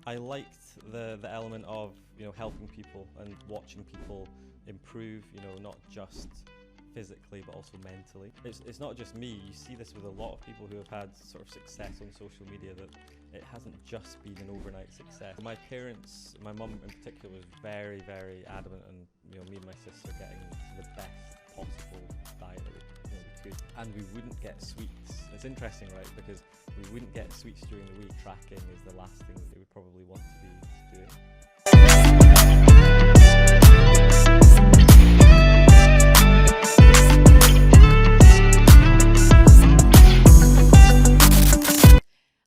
I liked the element of, helping people and watching people improve, not just physically but also mentally. It's not just me. You see this with a lot of people who have had sort of success on social media, that it hasn't just been an overnight success. My parents, my mum in particular, was very, very adamant, and me and my sister getting the best possible diet that we could, and we wouldn't get sweets. It's interesting, right? Because we wouldn't get sweets during the week. Tracking is the last thing that they would probably want to be doing.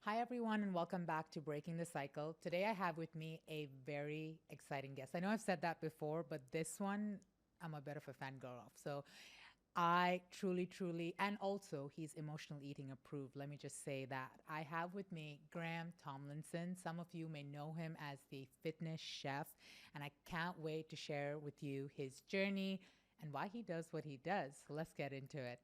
Hi everyone, and welcome back to Breaking the Cycle. Today I have with me a very exciting guest. I know I've said that before, but this one I'm a bit of a fangirl of. So I truly, and also he's emotional eating approved. Let me just say that. I have with me Graeme Tomlinson. Some of you may know him as the fitness chef, and I can't wait to share with you his journey and why he does what he does. So let's get into it.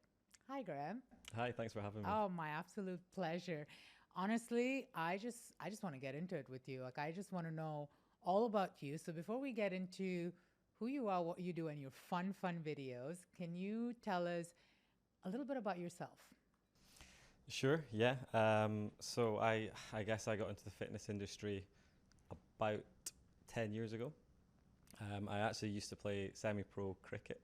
Hi, Graeme. Hi, thanks for having me. Oh, my absolute pleasure. Honestly, I just want to get into it with you. Like, I just want to know all about you. So before we get into who you are, what you do, and your fun videos, can you tell us a little bit about yourself? Sure, yeah. So I guess I got into the fitness industry about 10 years ago. I actually used to play semi-pro cricket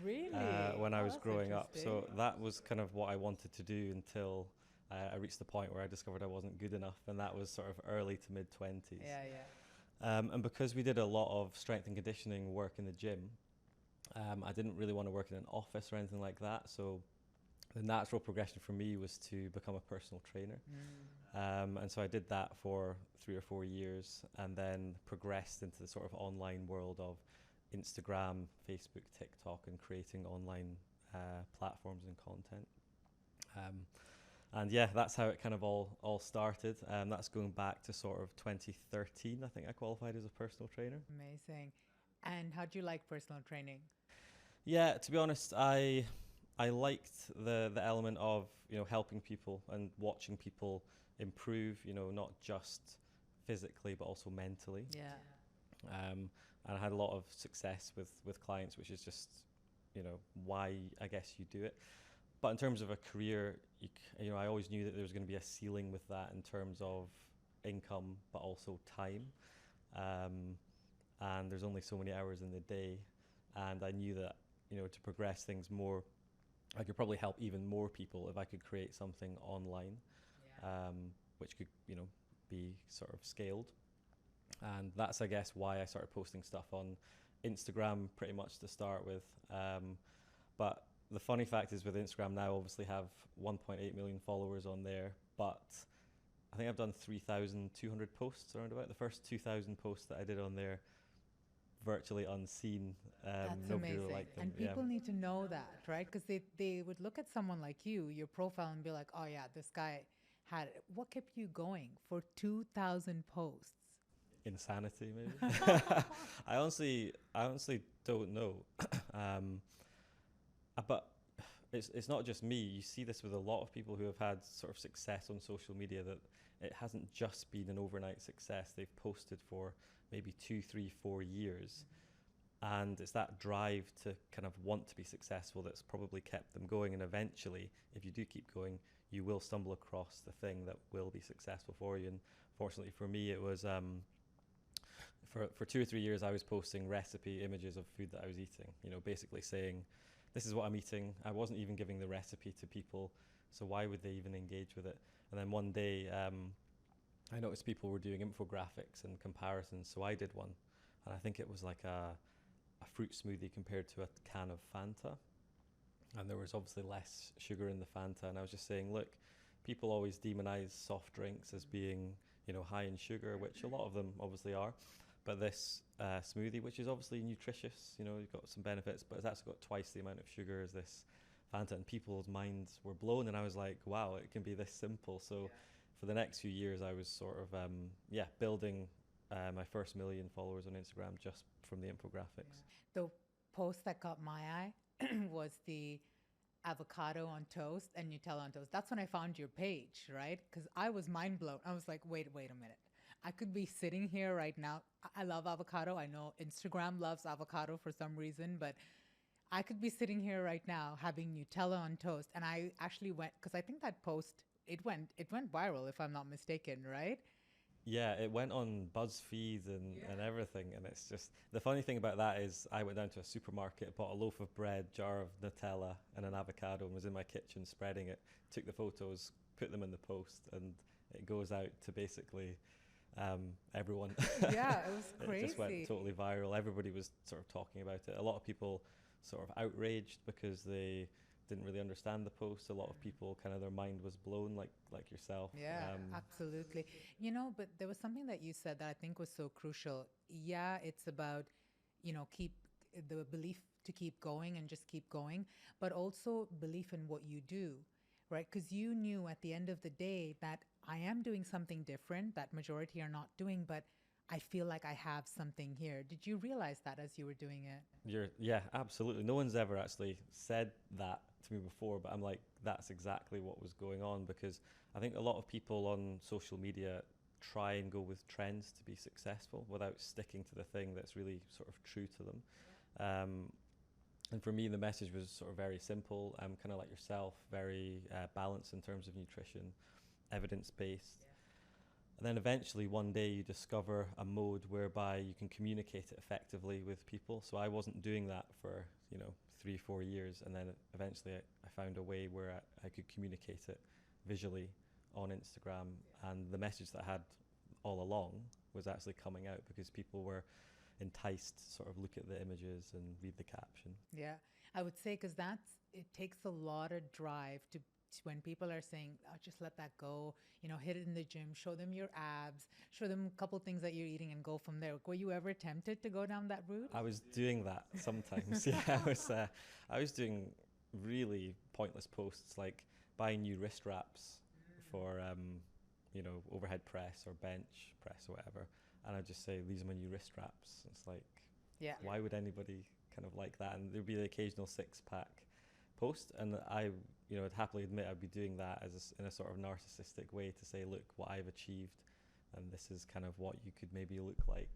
Really? when I was That's growing up. So interesting. that was kind of what I wanted to do until I reached the point where I discovered I wasn't good enough, and that was sort of early to mid-20s. Yeah. And because we did a lot of strength and conditioning work in the gym, I didn't really want to work in an office or anything like that. So the natural progression for me was to become a personal trainer. And so I did that for 3 or 4 years, and then progressed into the sort of online world of Instagram, Facebook, TikTok, and creating online platforms and content. And yeah, that's how it kind of all started. That's going back to sort of 2013. I think I qualified as a personal trainer. Amazing. And how do you like personal training? Yeah, to be honest, I liked the element of helping people and watching people improve. Not just physically but also mentally. Yeah. And I had a lot of success with clients, which is just why I guess you do it. But in terms of a career, I always knew that there was going to be a ceiling with that in terms of income, but also time. And there's only so many hours in the day. And I knew that, to progress things more, I could probably help even more people if I could create something online, which could, be sort of scaled. And that's, I guess, why I started posting stuff on Instagram pretty much to start with. But the funny fact is, with Instagram now, obviously have 1.8 million followers on there, but I think I've done 3,200 posts around about. The first 2,000 posts that I did on there, virtually unseen. That's Nobody amazing. really liked them. And people need to know that, right? Because they would look at someone like you, your profile, and be like, oh yeah, this guy had it. What kept you going for 2,000 posts? Insanity, maybe. I honestly don't know. But it's not just me. You see this with a lot of people who have had sort of success on social media, that it hasn't just been an overnight success. They've posted for maybe 2, 3, 4 years. And it's that drive to kind of want to be successful that's probably kept them going. And eventually, if you do keep going, you will stumble across the thing that will be successful for you. And fortunately for me, it was for 2 or 3 years, I was posting recipe images of food that I was eating, basically saying, this is what I'm eating. I wasn't even giving the recipe to people, so why would they even engage with it? And then one day, I noticed people were doing infographics and comparisons, so I did one. And I think it was like a fruit smoothie compared to a can of Fanta. And there was obviously less sugar in the Fanta. And I was just saying, look, people always demonize soft drinks as being, high in sugar, which a lot of them obviously are. But this smoothie, which is obviously nutritious, you've got some benefits, but it's actually got twice the amount of sugar as this Fanta, and people's minds were blown. And I was like, wow, it can be this simple. So for the next few years, I was sort of, building my first 1 million followers on Instagram just from the infographics. The post that caught my eye was the avocado on toast and Nutella on toast. That's when I found your page, right? Because I was mind blown. I was like, wait a minute. I could be sitting here right now. I love avocado. I know Instagram loves avocado for some reason, but I could be sitting here right now having Nutella on toast. And I actually went because I think that post it went viral if I'm not mistaken, right? Yeah, it went on BuzzFeed and everything. And it's just the funny thing about that is I went down to a supermarket, bought a loaf of bread, jar of Nutella, and an avocado, and was in my kitchen spreading it, took the photos, put them in the post, and it goes out to basically everyone. Yeah, it was It just went crazy. totally viral. Everybody was sort of talking about it. A lot of people sort of outraged because they didn't really understand the post. A lot of people kind of their mind was blown, like yourself. Yeah, absolutely. But there was something that you said that I think was so crucial. Yeah, it's about, keep the belief to keep going and just keep going, but also belief in what you do, right? Because you knew at the end of the day that I am doing something different that majority are not doing, but I feel like I have something here. Did you realize that as you were doing it? Yeah, absolutely. No one's ever actually said that to me before, but I'm like, that's exactly what was going on because I think a lot of people on social media try and go with trends to be successful without sticking to the thing that's really sort of true to them. Um, and for me, the message was sort of very simple. I'm kind of like yourself, very balanced in terms of nutrition, evidence based. And then eventually one day you discover a mode whereby you can communicate it effectively with people. So I wasn't doing that for, 3-4 years. And then eventually I found a way where I could communicate it visually on Instagram. And the message that I had all along was actually coming out because people were enticed to sort of look at the images and read the caption. Yeah, I would say because it takes a lot of drive to when people are saying, oh, just let that go, hit it in the gym, show them your abs, show them a couple things that you're eating and go from there. Were you ever tempted to go down that route? I was doing that sometimes. Yeah, I was doing really pointless posts like buying new wrist wraps for overhead press or bench press or whatever, and I'd just say these are my new wrist wraps. It's like, Yeah. why would anybody kind of like that? And there'd be the occasional 6-pack post, and I'd happily admit I'd be doing that in a sort of narcissistic way to say, look what I've achieved, and this is kind of what you could maybe look like.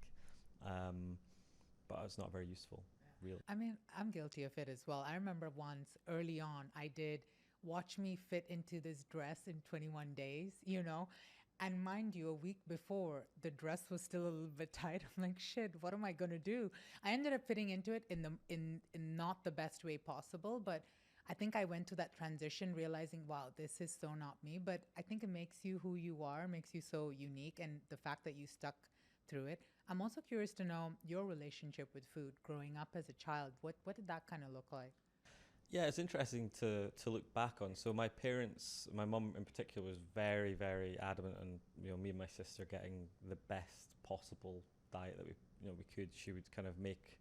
But it's not very useful, really. I mean, I'm guilty of it as well. I remember once early on, I did watch me fit into this dress in 21 days, And mind you, a week before, the dress was still a little bit tight. I'm like, shit, what am I gonna do? I ended up fitting into it in not the best way possible, but I think I went to that transition realizing, wow, this is so not me. But I think it makes you who you are, makes you so unique, and the fact that you stuck through it. I'm also curious to know your relationship with food growing up as a child. What did that kind of look like? Yeah, it's interesting to look back on. So my parents, my mum in particular, was very, very adamant on me and my sister getting the best possible diet that we could. She would kind of make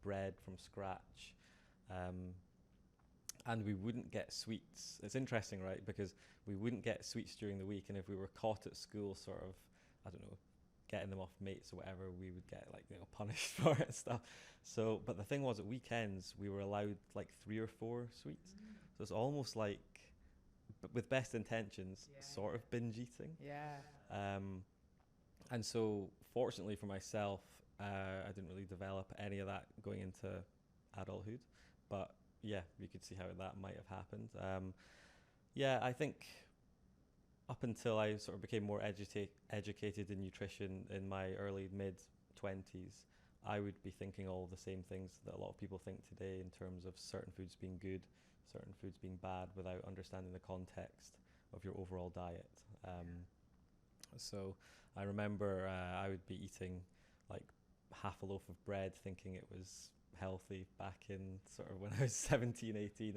bread from scratch, and we wouldn't get sweets. It's interesting, right? Because we wouldn't get sweets during the week, and if we were caught at school, sort of, I don't know, getting them off mates or whatever, we would get punished for it and stuff. So, but the thing was, at weekends we were allowed like 3 or 4 sweets. So it's almost like, with best intentions, sort of binge eating. Yeah. And so, fortunately for myself, I didn't really develop any of that going into adulthood. But yeah, you could see how that might have happened. Yeah, I think up until I sort of became more educated in nutrition in my early mid-20s, I would be thinking all the same things that a lot of people think today in terms of certain foods being good, certain foods being bad, without understanding the context of your overall diet. So I remember I would be eating like half a loaf of bread thinking it was healthy back in sort of when I was 17, 18,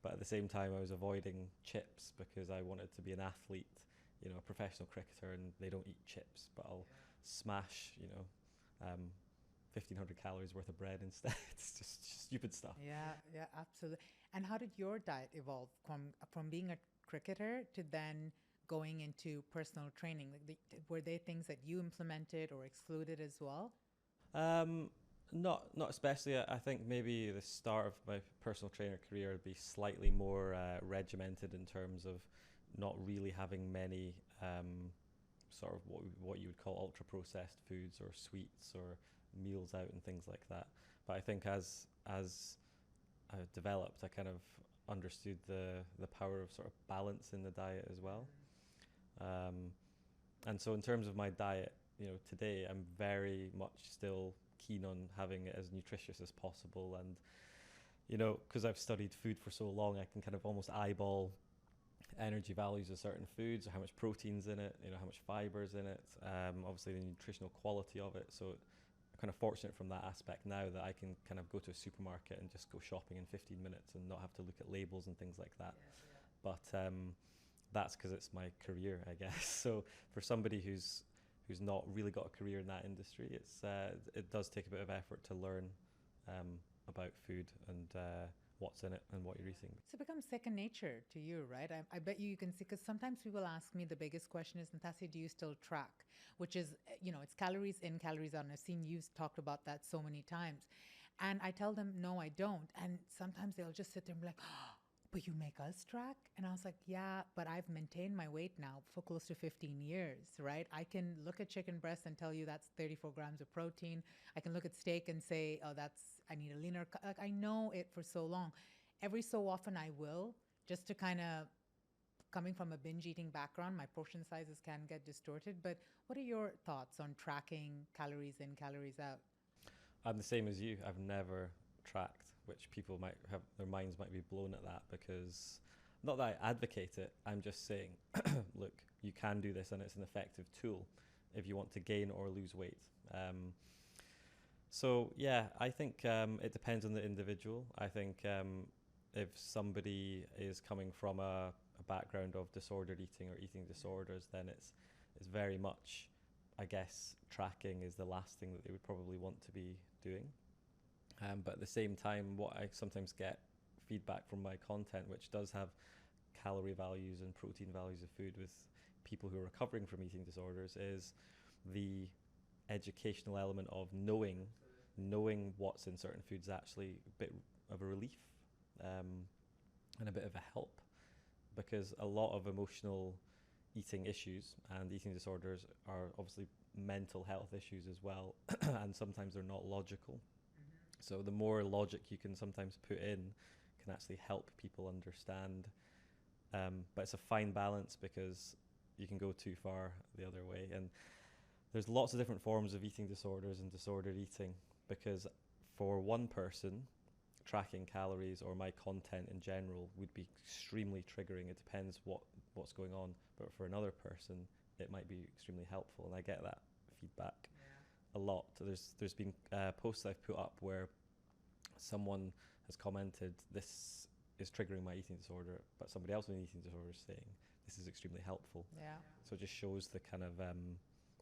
but at the same time I was avoiding chips because I wanted to be an athlete, a professional cricketer, and they don't eat chips, but I'll smash, 1,500 calories worth of bread instead. It's just stupid stuff. Yeah, absolutely. And how did your diet evolve from being a cricketer to then going into personal training? Were they things that you implemented or excluded as well? Not especially. I think maybe the start of my personal trainer career would be slightly more regimented in terms of not really having many sort of what you would call ultra processed foods or sweets or meals out and things like that. But I think as I developed, I kind of understood the power of sort of balance in the diet as well. And so in terms of my diet, today I'm very much still keen on having it as nutritious as possible. And, because I've studied food for so long, I can kind of almost eyeball energy values of certain foods, or how much protein's in it, how much fiber's in it, obviously the nutritional quality of it. So I'm kind of fortunate from that aspect now that I can kind of go to a supermarket and just go shopping in 15 minutes and not have to look at labels and things like that. Yeah. But that's because it's my career, I guess. So for somebody who's not really got a career in that industry, it does take a bit of effort to learn about food and what's in it and what you're eating. So it becomes second nature to you, right? I bet you can see, because sometimes people ask me, the biggest question is, Natassia, do you still track? Which is, it's calories in, calories out. And I've seen you talked about that so many times. And I tell them, no, I don't. And sometimes they'll just sit there and be like, oh, but you make us track? And I was like, yeah, but I've maintained my weight now for close to 15 years, right? I can look at chicken breast and tell you that's 34 grams of protein. I can look at steak and say, oh, I need a leaner. Like, I know it for so long. Every so often I will, just to kind of, coming from a binge eating background, my portion sizes can get distorted. But what are your thoughts on tracking calories in, calories out? I'm the same as you. I've never tracked, which people might have, their minds might be blown at that, because not that I advocate it, I'm just saying, look, you can do this and it's an effective tool if you want to gain or lose weight. So yeah, I think it depends on the individual. I think if somebody is coming from a background of disordered eating or eating disorders, then it's very much, I guess, tracking is the last thing that they would probably want to be doing. But at the same time, what I sometimes get feedback from my content, which does have calorie values and protein values of food with people who are recovering from eating disorders, is the educational element of knowing what's in certain foods actually a bit of a relief and a bit of a help, because a lot of emotional eating issues and eating disorders are obviously mental health issues as well, and sometimes they're not logical. So the more logic you can sometimes put in can actually help people understand. But it's a fine balance, because you can go too far the other way. And there's lots of different forms of eating disorders and disordered eating, because for one person, tracking calories or my content in general would be extremely triggering. It depends what's going on. But for another person, it might be extremely helpful. And I get that feedback a lot. There's been posts I've put up where someone has commented, this is triggering my eating disorder, but somebody else with an eating disorder is saying this is extremely helpful. Yeah. So it just shows the kind of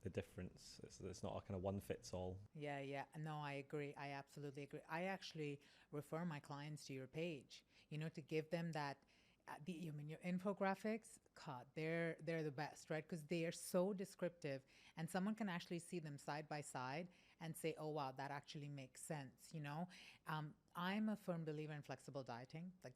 the difference. It's not a kind of one fits all. Yeah. No, I agree. I absolutely agree. I actually refer my clients to your page, to give them that. Your infographics, God, they're the best, right? Because they are so descriptive, and someone can actually see them side by side and say, oh, wow, that actually makes sense, I'm a firm believer in flexible dieting. Like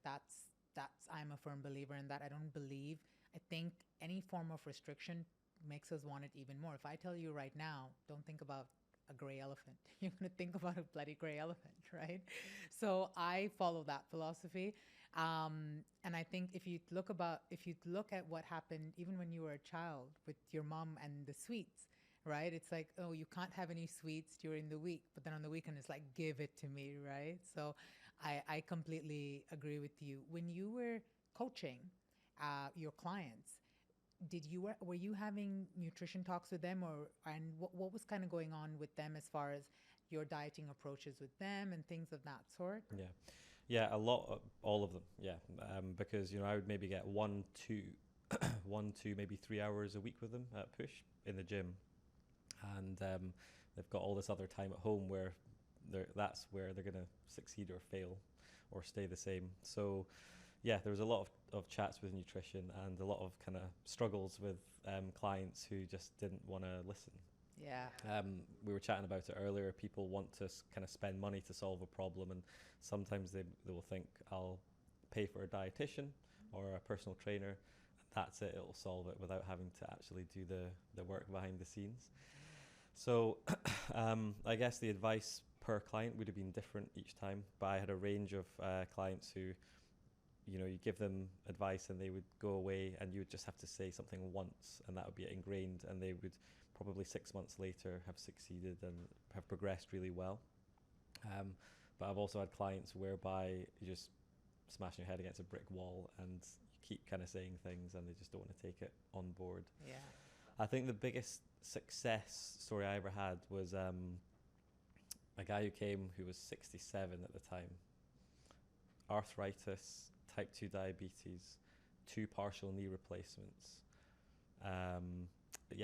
I'm a firm believer in that. I think any form of restriction makes us want it even more. If I tell you right now, don't think about a gray elephant, you're going to think about a bloody gray elephant, right? So I follow that philosophy. And I think if you look at what happened even when you were a child with your mom and the sweets, right? It's like, oh, you can't have any sweets during the week, but then on the weekend it's like, give it to me, right? So I completely agree with you. When you were coaching your clients, were you having nutrition talks with them, and what was kind of going on with them as far as your dieting approaches with them and things of that sort? Yeah, all of them. Yeah, because I would maybe get 1, 2, maybe 3 hours a week with them at push in the gym, and they've got all this other time at home where that's where they're gonna succeed or fail, or stay the same. So yeah, there was a lot of chats with nutrition and a lot of kind of struggles with clients who just didn't want to listen. Yeah. We were chatting about it earlier. People want to kind of spend money to solve a problem, and sometimes they will think, I'll pay for a dietitian or a personal trainer, and that's it, it'll solve it without having to actually do the work behind the scenes. So I guess the advice per client would have been different each time, but I had a range of clients who, you know, you give them advice and they would go away and you would just have to say something once and that would be ingrained, and they would probably 6 months later have succeeded and have progressed really well. But I've also had clients whereby you just smash your head against a brick wall and you keep kind of saying things and they just don't want to take it on board. Yeah. I think the biggest success story I ever had was a guy who came who was 67 at the time. Arthritis, type 2 diabetes, 2 partial knee replacements.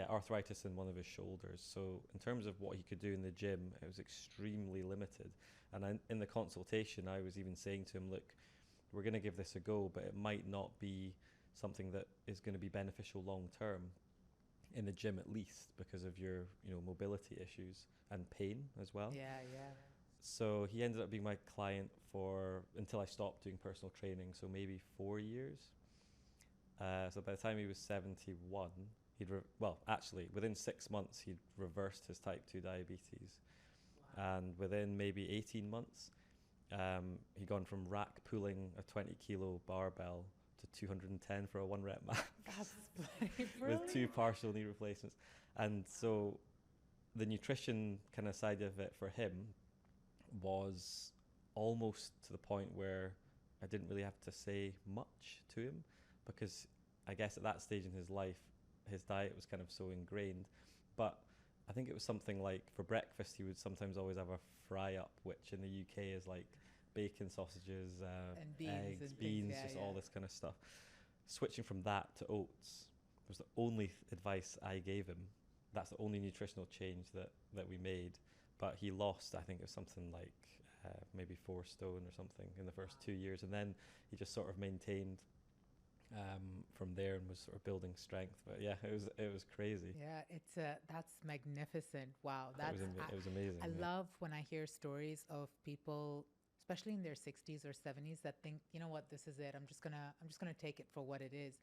Arthritis in one of his shoulders. So in terms of what he could do in the gym, it was extremely limited. And in the consultation, I was even saying to him, look, we're going to give this a go, but it might not be something that is going to be beneficial long term in the gym, at least because of your, you know, mobility issues and pain as well. Yeah. So he ended up being my client for until I stopped doing personal training, so maybe 4 years. So by the time he was 71, within 6 months he'd reversed his type 2 diabetes. Wow. And within maybe 18 months, he'd gone from rack pulling a 20 kilo barbell to 210 for a 1 rep max. That's with 2 partial knee replacements. And so the nutrition kind of side of it for him was almost to the point where I didn't really have to say much to him, because I guess at that stage in his life, his diet was kind of so ingrained. But I think it was something like for breakfast, he would sometimes always have a fry up, which in the UK is like bacon, sausages, and beans, eggs, and beans, things, all this kind of stuff. Switching from that to oats was the only advice I gave him. That's the only nutritional change that we made. But he lost, I think it was something like maybe 4 stone or something in the first 2 years. And then he just sort of maintained from there and was sort of building strength. But yeah, it was crazy. Yeah, that's magnificent. Wow, It was amazing. I love when I hear stories of people, especially in their 60s or 70s, that think, you know what, this is it. I'm just gonna take it for what it is.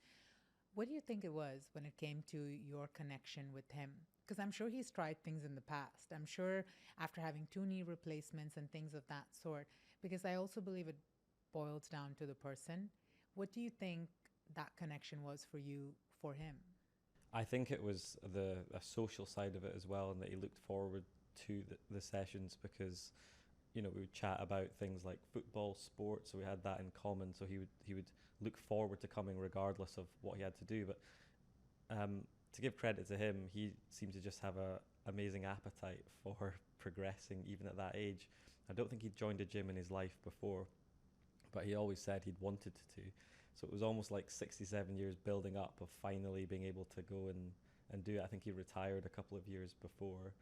What do you think it was when it came to your connection with him? Because I'm sure he's tried things in the past. I'm sure after having 2 knee replacements and things of that sort, because I also believe it boils down to the person. What do you think that connection was for you, for him? I think it was the social side of it as well, and that he looked forward to the sessions, because, you know, we would chat about things like football, sports, so we had that in common. So he would look forward to coming regardless of what he had to do. But to give credit to him, he seemed to just have a amazing appetite for progressing even at that age. I don't think he'd joined a gym in his life before, but he always said he'd wanted to. So it was almost like 67 years building up of finally being able to go and do it. I think he retired a couple of years before.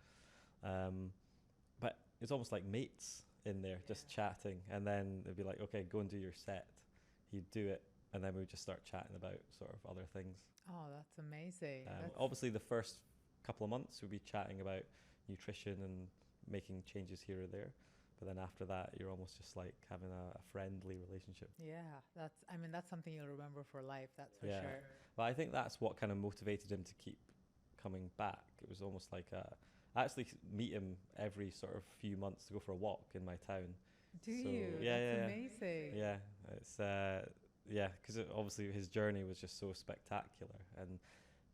But it's almost like mates in there, just chatting. And then they'd be like, okay, go and do your set. He'd do it. And then we would just start chatting about sort of other things. Oh, that's amazing. Obviously, the first couple of months, we'd be chatting about nutrition and making changes here or there. But then after that, you're almost just like having a friendly relationship. Yeah, that's something you'll remember for life, that's for sure. But I think that's what kind of motivated him to keep coming back. It was almost like I actually meet him every sort of few months to go for a walk in my town. Do you? That's amazing. Yeah, it's because obviously his journey was just so spectacular. And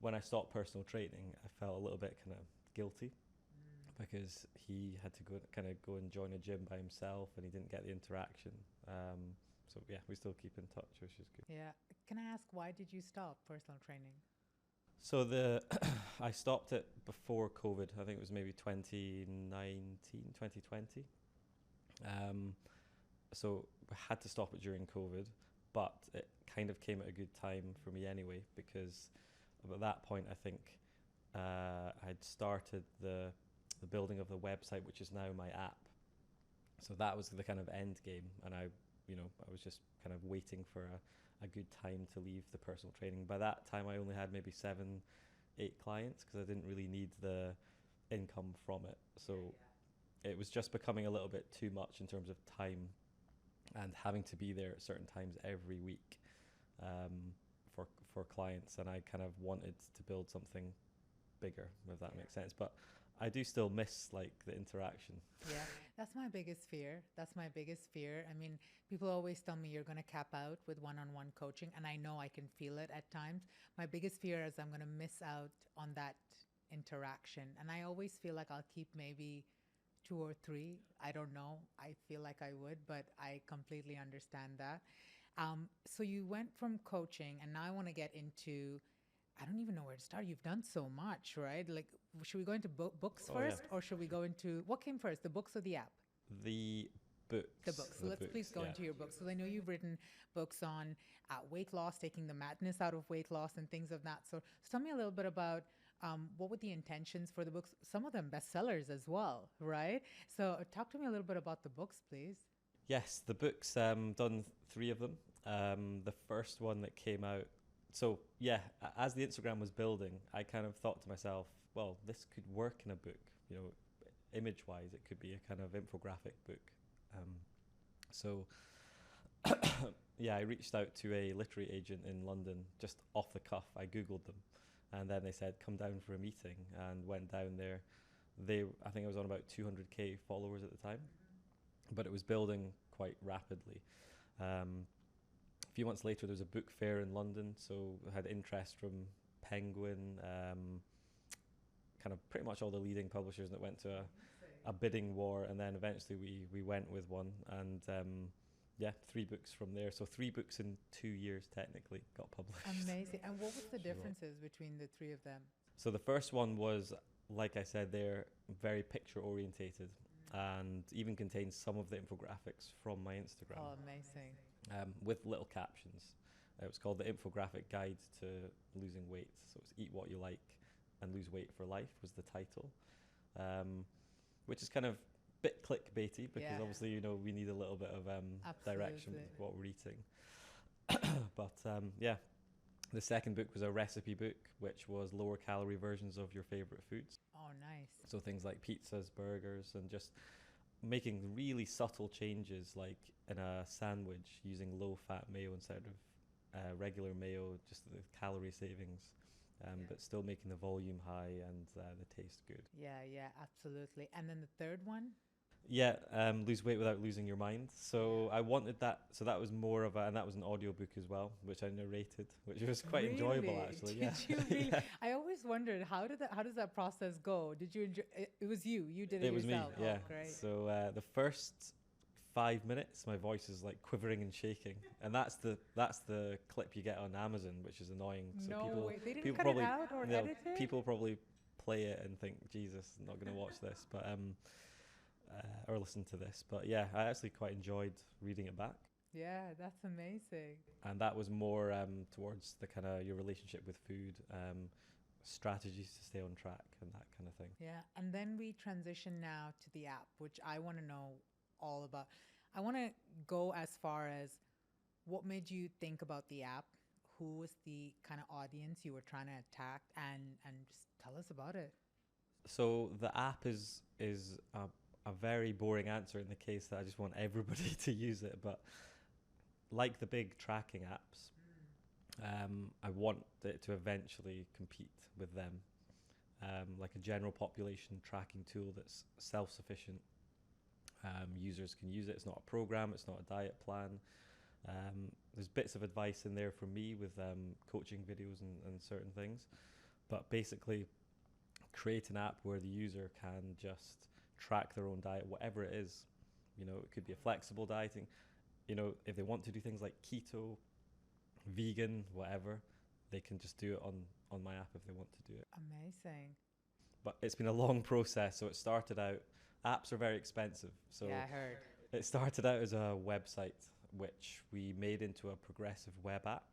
when I stopped personal training, I felt a little bit kind of guilty, because he had to go and join a gym by himself, and he didn't get the interaction. So yeah, we still keep in touch, which is good. Yeah. Can I ask, why did you stop personal training? So I stopped it before COVID. I think it was maybe 2019, 2020. So we had to stop it during COVID, but it kind of came at a good time for me anyway, because at that point I think I'd started the building of the website, which is now my app. So that was the kind of end game, and I was just kind of waiting for a good time to leave the personal training. By that time, I only had maybe 7-8 clients, because I didn't really need the income from it. So it was just becoming a little bit too much in terms of time, and having to be there at certain times every week for clients, and I kind of wanted to build something bigger, if that makes sense. But I do still miss like the interaction. Yeah, that's my biggest fear. That's my biggest fear. I mean, people always tell me you're going to cap out with one-on-one coaching, and I know I can feel it at times. My biggest fear is I'm going to miss out on that interaction. And I always feel like I'll keep maybe two or three. I don't know. I feel like I would, but I completely understand that. So you went from coaching, and now I want to get into, I don't even know where to start. You've done so much, right? Like, should we go into books Oh, first, yeah. or should we go into, what came first, the books or the app? The books. The books. So let's please go into your books. So I know you've written books on weight loss, taking the madness out of weight loss and things of that sort. So tell me a little bit about what were the intentions for the books? Some of them bestsellers as well, right? So talk to me a little bit about the books, please. Yes, the books, done 3 of them. The first one that came out, so yeah, as the Instagram was building, I kind of thought to myself, well, this could work in a book, you know, image-wise, it could be a kind of infographic book. So yeah, I reached out to a literary agent in London just off the cuff. I Googled them, and then they said, come down for a meeting, and went down there. I think I was on about 200k followers at the time, but it was building quite rapidly. A few months later, there was a book fair in London, so I had interest from Penguin, kind of pretty much all the leading publishers, and it went to a bidding war, and then eventually we went with one, and yeah, 3 books from there. So 3 books in 2 years technically got published. Amazing. And what was the differences between the 3 of them? So the first one was, like I said, they're very picture orientated, and even contains some of the infographics from my Instagram. Oh, amazing. With little captions. It was called the Infographic Guide to Losing Weight. So it's Eat What You Like and Lose Weight for Life was the title, which is kind of a bit clickbaity because obviously, you know, we need a little bit of direction with what we're eating. But yeah, the second book was a recipe book, which was lower calorie versions of your favorite foods. Oh, nice. So things like pizzas, burgers, and just making really subtle changes, like in a sandwich using low-fat mayo instead of regular mayo, just the calorie savings, but still making the volume high and the taste good. Yeah, absolutely. And then the third one? Yeah, lose weight without losing your mind. So I wanted that. So that was more of and that was an audiobook as well, which I narrated, which was quite enjoyable actually. Did you really? I always wondered how does that process go? Did you enjoy it? It was you. You did it was yourself. me. Yeah. Oh, great. So the first 5 minutes, my voice is like quivering and shaking, and that's the clip you get on Amazon, which is annoying. So no way. They didn't people cut probably, it out or edit it? People probably play it and think, Jesus, I'm not going to watch this, but or listen to this. But yeah, I actually quite enjoyed reading it back. Yeah, that's amazing. And that was more towards the kind of your relationship with food, strategies to stay on track and that kind of thing. Yeah, and then we transition now to the app, which I want to know all about. I want to go as far as what made you think about the app, who was the kind of audience you were trying to attack, and just tell us about it. So the app is a very boring answer in the case that I just want everybody to use it, but like the big tracking apps, I want it to eventually compete with them, like a general population tracking tool that's self-sufficient. Users can use it. It's not a program, it's not a diet plan. There's bits of advice in there from me with coaching videos and certain things, but basically create an app where the user can just track their own diet, whatever it is. You know, it could be a flexible dieting. You know, if they want to do things like keto, vegan, whatever, they can just do it on my app if they want to do it. Amazing. But it's been a long process. So it started out, apps are very expensive. So yeah, I heard. It started out as a website, which we made into a progressive web app,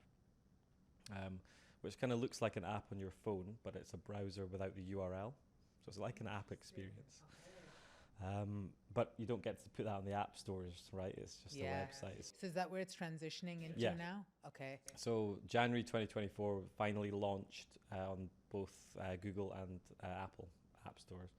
which kind of looks like an app on your phone, but it's a browser without the URL. So it's like an app experience. But you don't get to put that on the app stores, right? It's just a website. So is that where it's transitioning into now? Okay. So January 2024 finally launched on both Google and Apple app stores.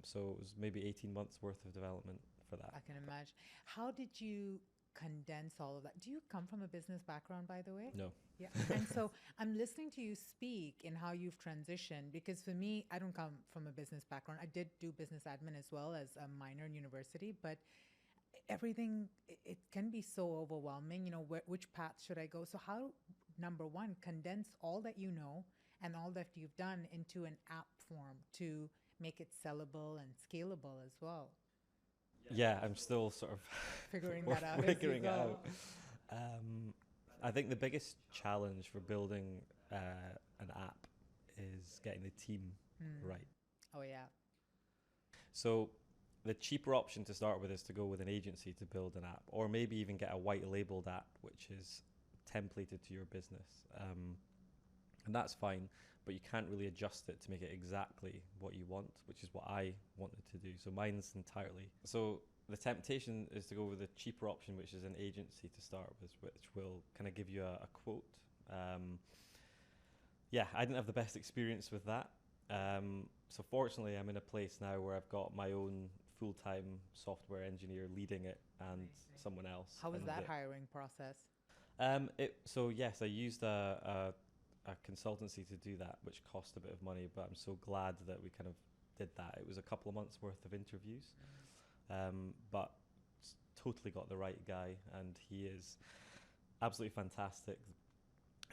So it was maybe 18 months worth of development for that. I can imagine. How did you condense all of that. Do you come from a business background, by the way? No. Yeah. And so I'm listening to you speak in how you've transitioned, because for me, I don't come from a business background. I did do business admin as well as a minor in university, but everything, it can be so overwhelming, which path should I go? So how, number one, condense all that you know and all that you've done into an app form to make it sellable and scalable as well? Yeah, I'm still sort of Figuring that out. figuring it out. I think the biggest challenge for building an app is getting the team right. Oh, yeah. So the cheaper option to start with is to go with an agency to build an app, or maybe even get a white labeled app which is templated to your business. And that's fine, but you can't really adjust it to make it exactly what you want, which is what I wanted to do. So mine's entirely. So the temptation is to go with the cheaper option, which is an agency to start with, which will kind of give you a quote. Yeah, I didn't have the best experience with that. So fortunately, I'm in a place now where I've got my own full-time software engineer leading it and someone else. How was that hiring process? So yes, I used a consultancy to do that, which cost a bit of money, but I'm so glad that we kind of did that. It was a couple of months worth of interviews, but totally got the right guy, and he is absolutely fantastic.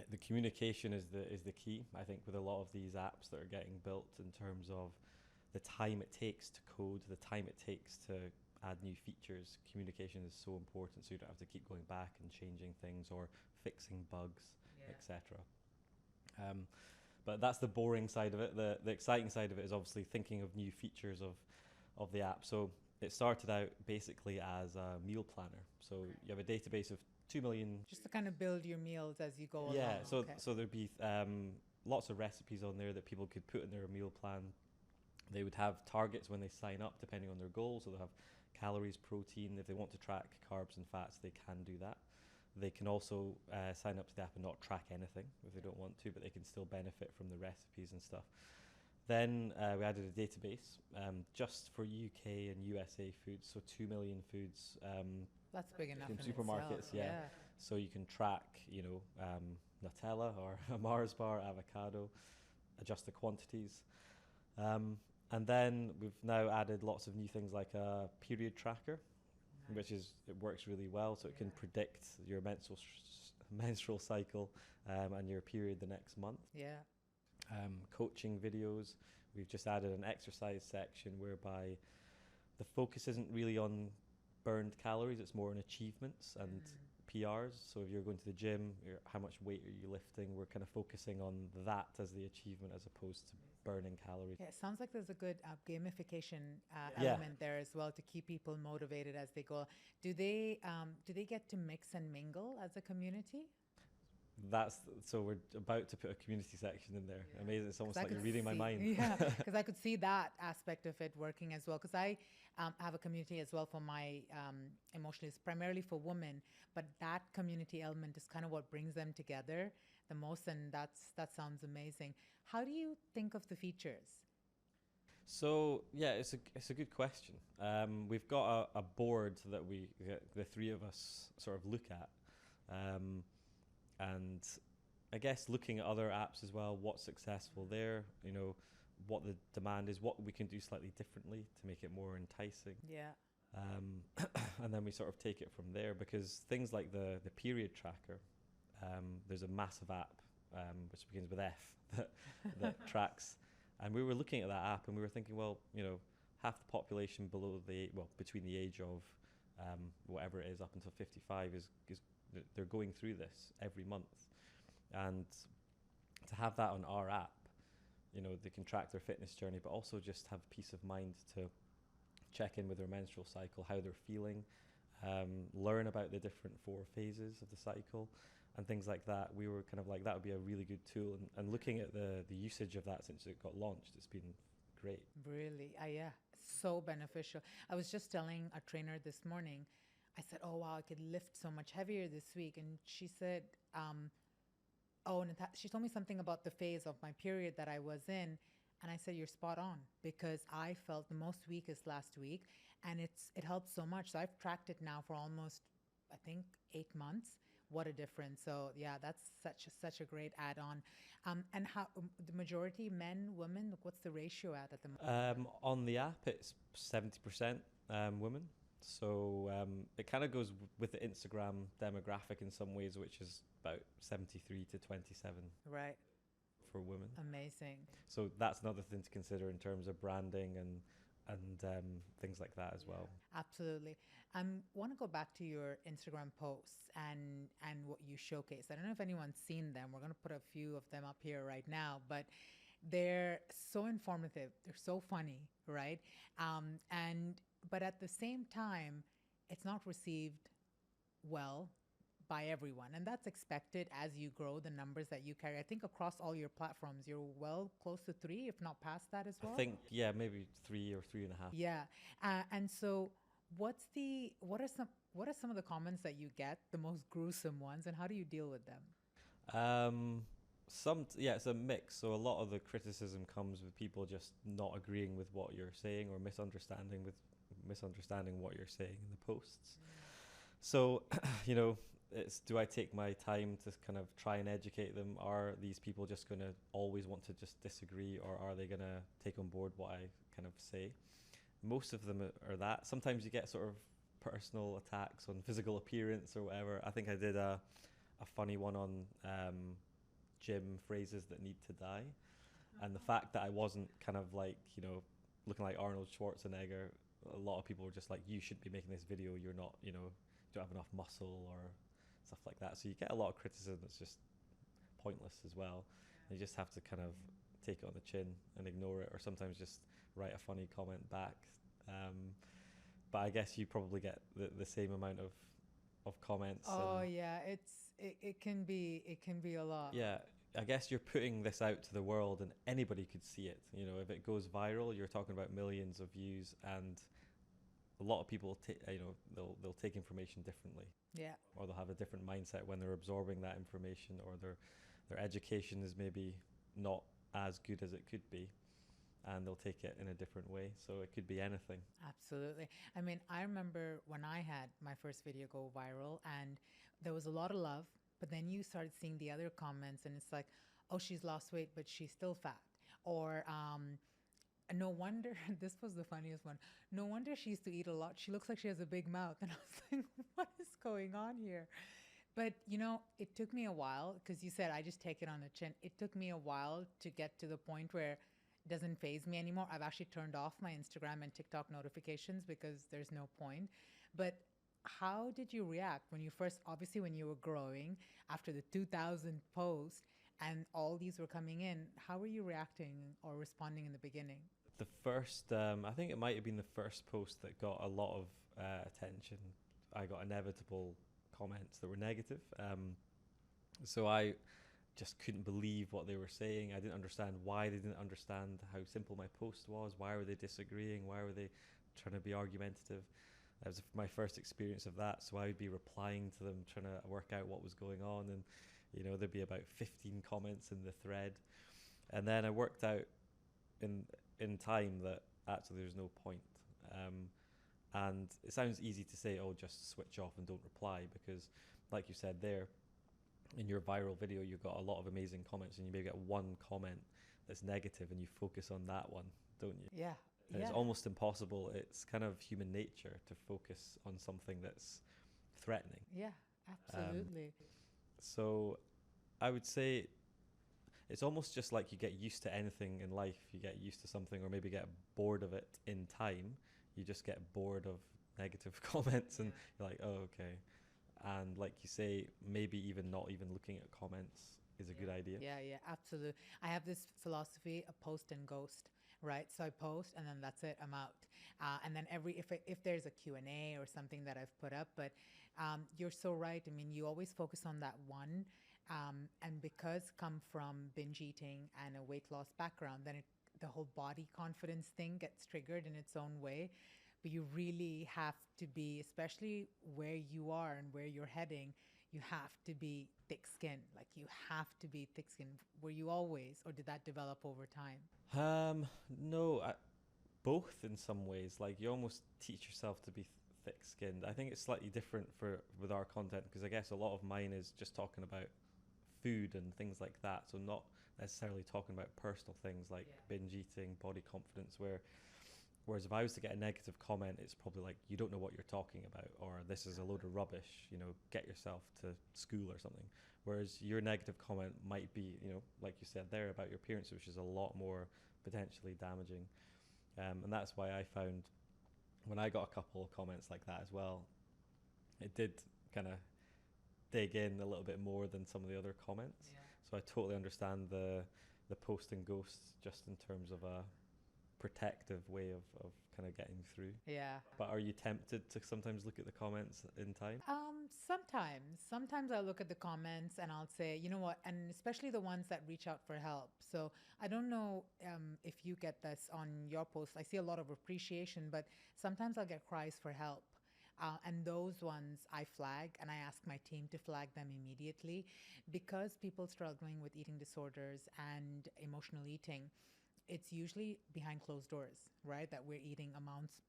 The communication is the key, I think, with a lot of these apps that are getting built, in terms of the time it takes to code, the time it takes to add new features. Communication is so important, so you don't have to keep going back and changing things or fixing bugs, etc. But that's the boring side of it. The exciting side of it is obviously thinking of new features of the app. So it started out basically as a meal planner. So you have a database of 2 million. Just to kind of build your meals as you go along. Yeah, so there'd be lots of recipes on there that people could put in their meal plan. They would have targets when they sign up, depending on their goals. So they'll have calories, protein. If they want to track carbs and fats, they can do that. They can also sign up to the app and not track anything if they don't want to, but they can still benefit from the recipes and stuff. Then we added a database just for UK and USA foods, so 2 million foods. That's big enough in in supermarkets, itself. yeah. So you can track, Nutella or a Mars bar, avocado, adjust the quantities. And then we've now added lots of new things like a period tracker, which it works really well. So it can predict your menstrual cycle and your period the next month. Yeah. Coaching videos. We've just added an exercise section whereby the focus isn't really on burned calories, it's more on achievements and PRs. So if you're going to the gym, how much weight are you lifting? We're kind of focusing on that as the achievement as opposed to burning calories. Yeah, it sounds like there's a good gamification element there as well to keep people motivated as they go. Do they get to mix and mingle as a community? So we're about to put a community section in there. Yeah. Amazing. It's almost like you're reading my mind. Yeah, because I could see that aspect of it working as well. Because I have a community as well for my emotionally, it's primarily for women, but that community element is kind of what brings them together the most, and that sounds amazing. How do you think of the features? So yeah, it's a good question. We've got a board that the three of us sort of look at. And I guess looking at other apps as well, what's successful there, what the demand is, what we can do slightly differently to make it more enticing. Yeah. And then we sort of take it from there, because things like the period tracker, there's a massive app which begins with F that tracks. And we were looking at that app and we were thinking, well, half the population between the age of whatever it is up until 55 is they're going through this every month, and to have that on our app, they can track their fitness journey, but also just have peace of mind to check in with their menstrual cycle, how they're feeling, learn about the different 4 phases of the cycle and things like that. We were kind of like, that would be a really good tool, and looking at the usage of that since it got launched, it's been great. Really? Yeah, so beneficial. I was just telling a trainer this morning, I said, oh, wow, I could lift so much heavier this week. And she said, she told me something about the phase of my period that I was in. And I said, you're spot on, because I felt the most weakest last week, and it helped so much. So I've tracked it now for almost I think 8 months. What a difference. So yeah, that's such a great add-on. And how the majority men, women, like, what's the ratio at the moment? On the app, it's 70% women. So it kind of goes with the Instagram demographic in some ways, which is about 73 to 27 Right. for women. Amazing. So that's another thing to consider in terms of branding and things like that as well. Absolutely. I want to go back to your Instagram posts and what you showcase. I don't know if anyone's seen them. We're going to put a few of them up here right now, but they're so informative. They're so funny, right? And but at the same time, it's not received well by everyone, and that's expected as you grow the numbers that you carry. I think across all your platforms, you're well close to three, if not past that as I well. think, yeah, maybe 3 or 3.5. Yeah. And so what are some of the comments that you get, the most gruesome ones, and how do you deal with them? Yeah, it's a mix. So a lot of the criticism comes with people just not agreeing with what you're saying or misunderstanding what you're saying in the posts. So, do I take my time to kind of try and educate them? Are these people just going to always want to just disagree, or are they going to take on board what I kind of say? Most of them are that. Sometimes you get sort of personal attacks on physical appearance or whatever. I think I did a funny one on gym phrases that need to die. And the fact that I wasn't kind of like, looking like Arnold Schwarzenegger, a lot of people were just like, you shouldn't be making this video. You're not, you don't have enough muscle or stuff like that. So you get a lot of criticism that's just pointless as well. And you just have to kind of take it on the chin and ignore it, or sometimes just write a funny comment back. But I guess you probably get the same amount of comments. Oh yeah, it can be a lot. Yeah, I guess you're putting this out to the world and anybody could see it. If it goes viral, you're talking about millions of views, and a lot of people they'll take information differently. Yeah. Or they'll have a different mindset when they're absorbing that information, or their education is maybe not as good as it could be, and they'll take it in a different way. So it could be anything. Absolutely. I mean, I remember when I had my first video go viral and there was a lot of love, but then you started seeing the other comments and it's like, oh, she's lost weight, but she's still fat. Or, no wonder, this was the funniest one. No wonder she used to eat a lot. She looks like she has a big mouth. And I was like, what is going on here? But, it took me a while because you said I just take it on the chin. It took me a while to get to the point where it doesn't faze me anymore. I've actually turned off my Instagram and TikTok notifications because there's no point. But how did you react when you first, obviously when you were growing after the 2000 post and all these were coming in, how were you reacting or responding in the beginning? The first, I think it might have been the first post that got a lot of attention. I got inevitable comments that were negative. So I just couldn't believe what they were saying. I didn't understand why they didn't understand how simple my post was. Why were they disagreeing? Why were they trying to be argumentative? That was my first experience of that. So I would be replying to them, trying to work out what was going on. And, there'd be about 15 comments in the thread. And then I worked out in time that actually there's no point. And it sounds easy to say, oh, just switch off and don't reply, because like you said there, in your viral video, you've got a lot of amazing comments, and you maybe get one comment that's negative and you focus on that one, don't you? Yeah. And it's almost impossible. It's kind of human nature to focus on something that's threatening. Yeah, absolutely. So I would say it's almost just like you get used to anything in life. You get used to something, or maybe get bored of it in time. You just get bored of negative comments, and you're like, oh, okay. And like you say, maybe even not even looking at comments is a good idea. Yeah, absolutely. I have this philosophy, a post and ghost, right? So I post and then that's it, I'm out. And then if there's a Q&A or something that I've put up, but you're so right. I mean, you always focus on that one. And because come from binge eating and a weight loss background, then the whole body confidence thing gets triggered in its own way. But you really have to be, especially where you are and where you're heading, you have to be thick-skinned. Like, you have to be thick-skinned. Were you always, or did that develop over time? No, both in some ways. Like, you almost teach yourself to be thick-skinned. I think it's slightly different with our content, because I guess a lot of mine is just talking about food and things like that, so not necessarily talking about personal things like binge eating, body confidence, whereas if I was to get a negative comment, it's probably like, you don't know what you're talking about, or this is a load of rubbish, get yourself to school or something. Whereas your negative comment might be, like you said there, about your appearance, which is a lot more potentially damaging. And that's why I found, when I got a couple of comments like that as well, it did kind of dig in a little bit more than some of the other comments. Yeah. So I totally understand the post and ghosts, just in terms of a protective way of kind of getting through. Yeah. But are you tempted to sometimes look at the comments in time? Sometimes I'll look at the comments and I'll say, you know what, and especially the ones that reach out for help. So I don't know if you get this on your post. I see a lot of appreciation, but sometimes I'll get cries for help. And those ones I flag, and I ask my team to flag them immediately, because people struggling with eating disorders and emotional eating, it's usually behind closed doors, right? That we're eating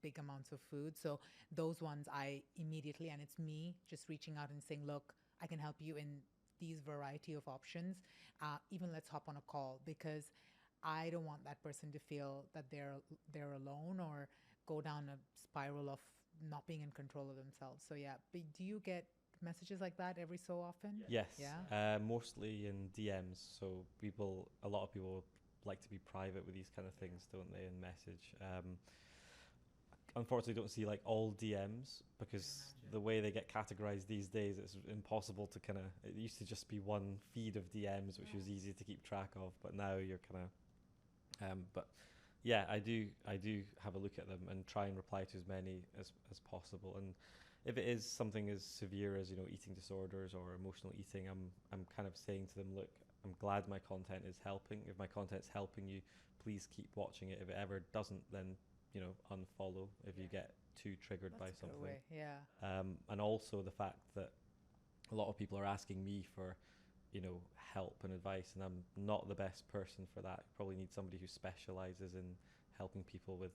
big amounts of food. So those ones I immediately, and it's me just reaching out and saying, look, I can help you in these variety of options. Even let's hop on a call, because I don't want that person to feel that they're alone or go down a spiral of not being in control of themselves. So yeah, but do you get messages like that every so often? Yes. Yeah. Mostly in DMs. So a lot of people like to be private with these kind of things, don't they, in message. Unfortunately, don't see like all DMs, because the way they get categorized these days, it's impossible to kind of, it used to just be one feed of DMs, which was easy to keep track of, but now you're kind of, but yeah, I do have a look at them and try and reply to as many as possible. And if it is something as severe as, eating disorders or emotional eating, I'm kind of saying to them, look, I'm glad my content is helping. If my content's helping you, please keep watching it. If it ever doesn't, then, unfollow if you get too triggered by something. Yeah. And also the fact that a lot of people are asking me for, help and advice, and I'm not the best person for that. You probably need somebody who specializes in helping people with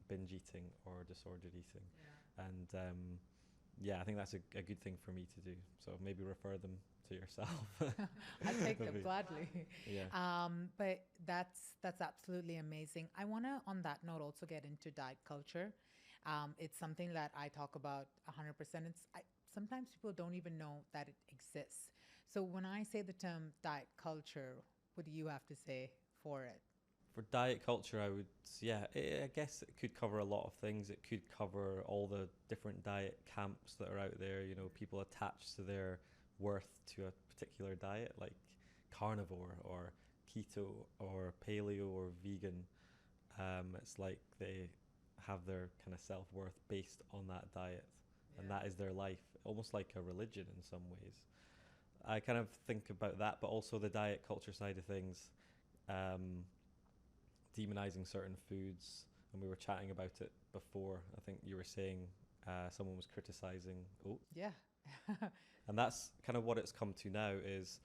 binge eating or disordered eating. Yeah. And I think that's a good thing for me to do. So maybe refer them to yourself. I take them gladly. Yeah. But that's absolutely amazing. I want to, on that note, also get into diet culture. It's something that I talk about 100%. Sometimes people don't even know that it exists. So when I say the term diet culture, what do you have to say for it? For diet culture, I guess it could cover a lot of things. It could cover all the different diet camps that are out there, people attached to their worth to a particular diet, like carnivore or keto or paleo or vegan. It's like they have their kind of self-worth based on that diet, and that is their life, almost like a religion in some ways. I kind of think about that, but also the diet culture side of things, demonizing certain foods, and we were chatting about it before. I think you were saying someone was criticizing oats. Yeah. And that's kind of what it's come to now, is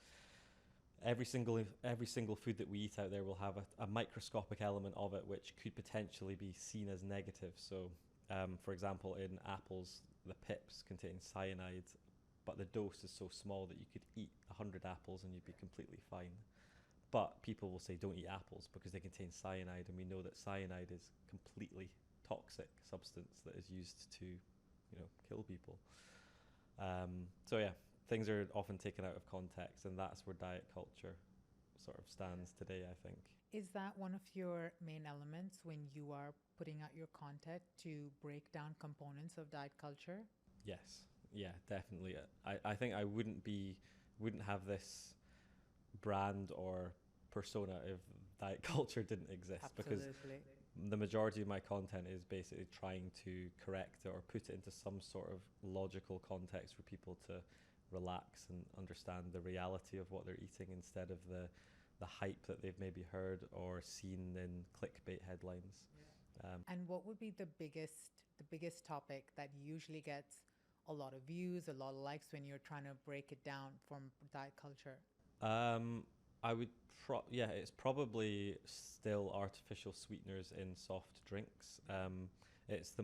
every single food that we eat out there will have a microscopic element of it which could potentially be seen as negative. So for example, in apples, the pips contain cyanide, but the dose is so small that you could eat 100 apples and you'd be completely fine. But people will say don't eat apples because they contain cyanide, and we know that cyanide is completely toxic substance that is used to, kill people. So yeah, things are often taken out of context, and that's where diet culture sort of stands today, I think. Is that one of your main elements when you are putting out your content, to break down components of diet culture? Yes, yeah, definitely. I think I wouldn't have this brand or persona if diet culture didn't exist. Absolutely. Because the majority of my content is basically trying to correct it or put it into some sort of logical context for people to relax and understand the reality of what they're eating, instead of the hype that they've maybe heard or seen in clickbait headlines. And what would be the biggest topic that usually gets a lot of views, a lot of likes, when you're trying to break it down from diet culture? I would it's probably still artificial sweeteners in soft drinks. It's the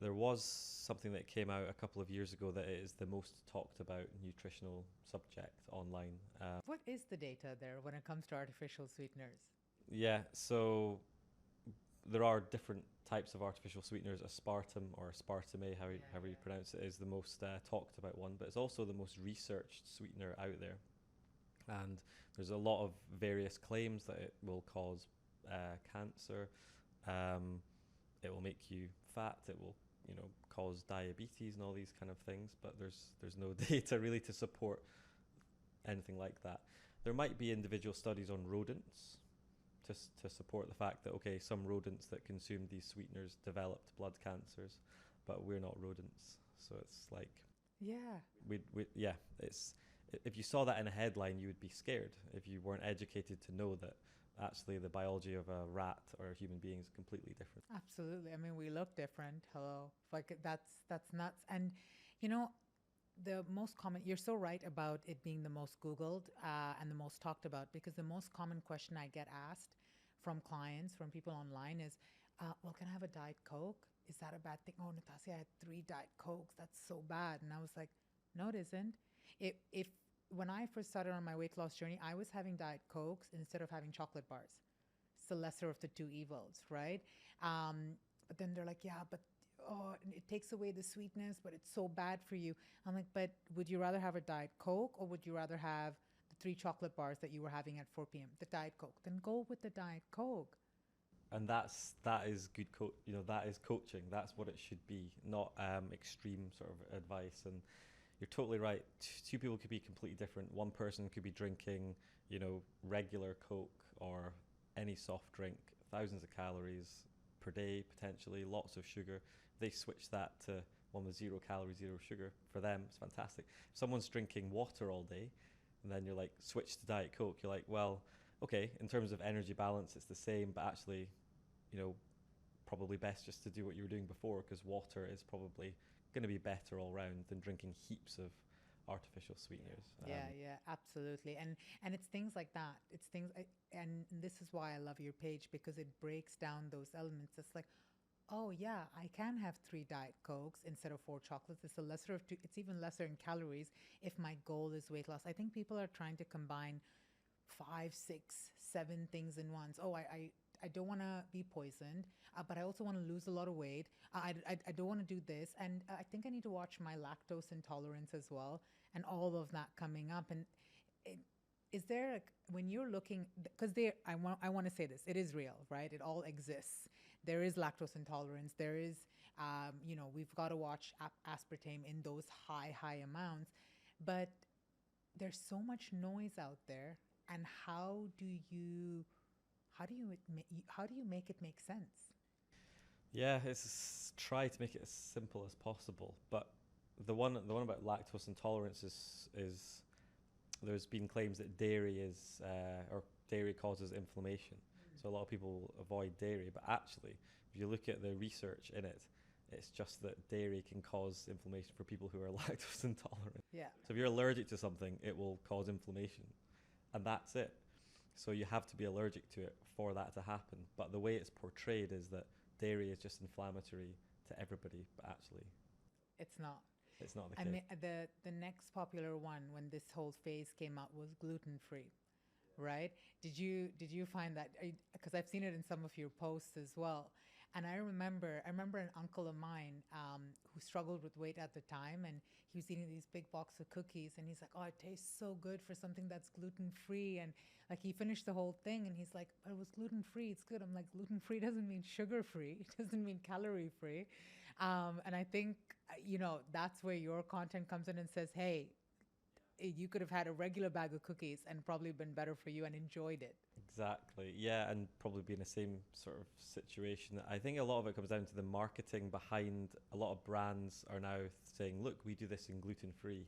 There was something that came out a couple of years ago that it is the most talked about nutritional subject online. What is the data there when it comes to artificial sweeteners? Yeah, so there are different types of artificial sweeteners. Aspartame or aspartame, however you pronounce it, is the most talked about one, but it's also the most researched sweetener out there. And there's a lot of various claims that it will cause cancer, it will make you fat, it will cause diabetes and all these kind of things, but there's no data really to support anything like that. There might be individual studies on rodents to support the fact that, okay, some rodents that consumed these sweeteners developed blood cancers, but we're not rodents. So it's like, it's, if you saw that in a headline, you would be scared if you weren't educated to know that actually the biology of a rat or a human being is completely different. Absolutely. I mean, we look different. Hello. Like that's nuts. And you know, the most common, you're so right about it being the most Googled and the most talked about, because the most common question I get asked from clients, from people online is, well, can I have a Diet Coke? Is that a bad thing? Oh, Natassia, I had 3 Diet Cokes. That's so bad. And I was like, no, it isn't. If when I first started on my weight loss journey, I was having Diet Cokes instead of having chocolate bars. It's the lesser of the two evils, right? But then they're like, yeah, but oh, it takes away the sweetness, but it's so bad for you. I'm like, but would you rather have a Diet Coke, or would you rather have the 3 chocolate bars that you were having at 4 p.m.? The Diet Coke. Then go with the Diet Coke. And that is good that is coaching. That's what it should be, not extreme sort of advice. And you're totally right. Two people could be completely different. One person could be drinking, regular Coke or any soft drink, thousands of calories per day, potentially, lots of sugar. They switch that to one with 0 calories, 0 sugar. For them, it's fantastic. If someone's drinking water all day, and then you're like, switch to Diet Coke, you're like, well, okay, in terms of energy balance, it's the same, but actually, probably best just to do what you were doing before, because water is probably going to be better all round than drinking heaps of artificial sweeteners. Yeah, absolutely. And it's things like that. It's things, and this is why I love your page, because it breaks down those elements. It's like, oh yeah, I can have 3 Diet Cokes instead of 4 chocolates. It's a lesser of 2. It's even lesser in calories if my goal is weight loss. I think people are trying to combine 5, 6, 7 things in once. Oh, I don't want to be poisoned, but I also want to lose a lot of weight. I don't want to do this. And I think I need to watch my lactose intolerance as well, and all of that coming up. And is there, when you're looking, because I want to say this, it is real, right? It all exists. There is lactose intolerance. There is, we've got to watch aspartame in those high amounts. But there's so much noise out there. And how do you make it make sense? Yeah, it's try to make it as simple as possible. But the one about lactose intolerance is there's been claims that dairy causes inflammation. So a lot of people avoid dairy, but actually, if you look at the research in it, it's just that dairy can cause inflammation for people who are lactose intolerant. Yeah. So if you're allergic to something, it will cause inflammation, and that's it. So you have to be allergic to it for that to happen. But the way it's portrayed is that dairy is just inflammatory to everybody, but actually it's not. It's not the I case. mean, the next popular one when this whole phase came out was gluten-free, right? Did you find that? Because I've seen it in some of your posts as well. And I remember an uncle of mine who struggled with weight at the time, and he was eating these big box of cookies, and he's like, "Oh, it tastes so good for something that's gluten-free." And like he finished the whole thing, and he's like, "But it was gluten-free. It's good." I'm like, "Gluten-free doesn't mean sugar-free. It doesn't mean calorie-free." And I think that's where your content comes in and says, "Hey, you could have had a regular bag of cookies and probably been better for you and enjoyed it." Exactly. Yeah, and probably be in the same sort of situation. I think a lot of it comes down to the marketing behind. A lot of brands are now saying, "Look, we do this in gluten-free,"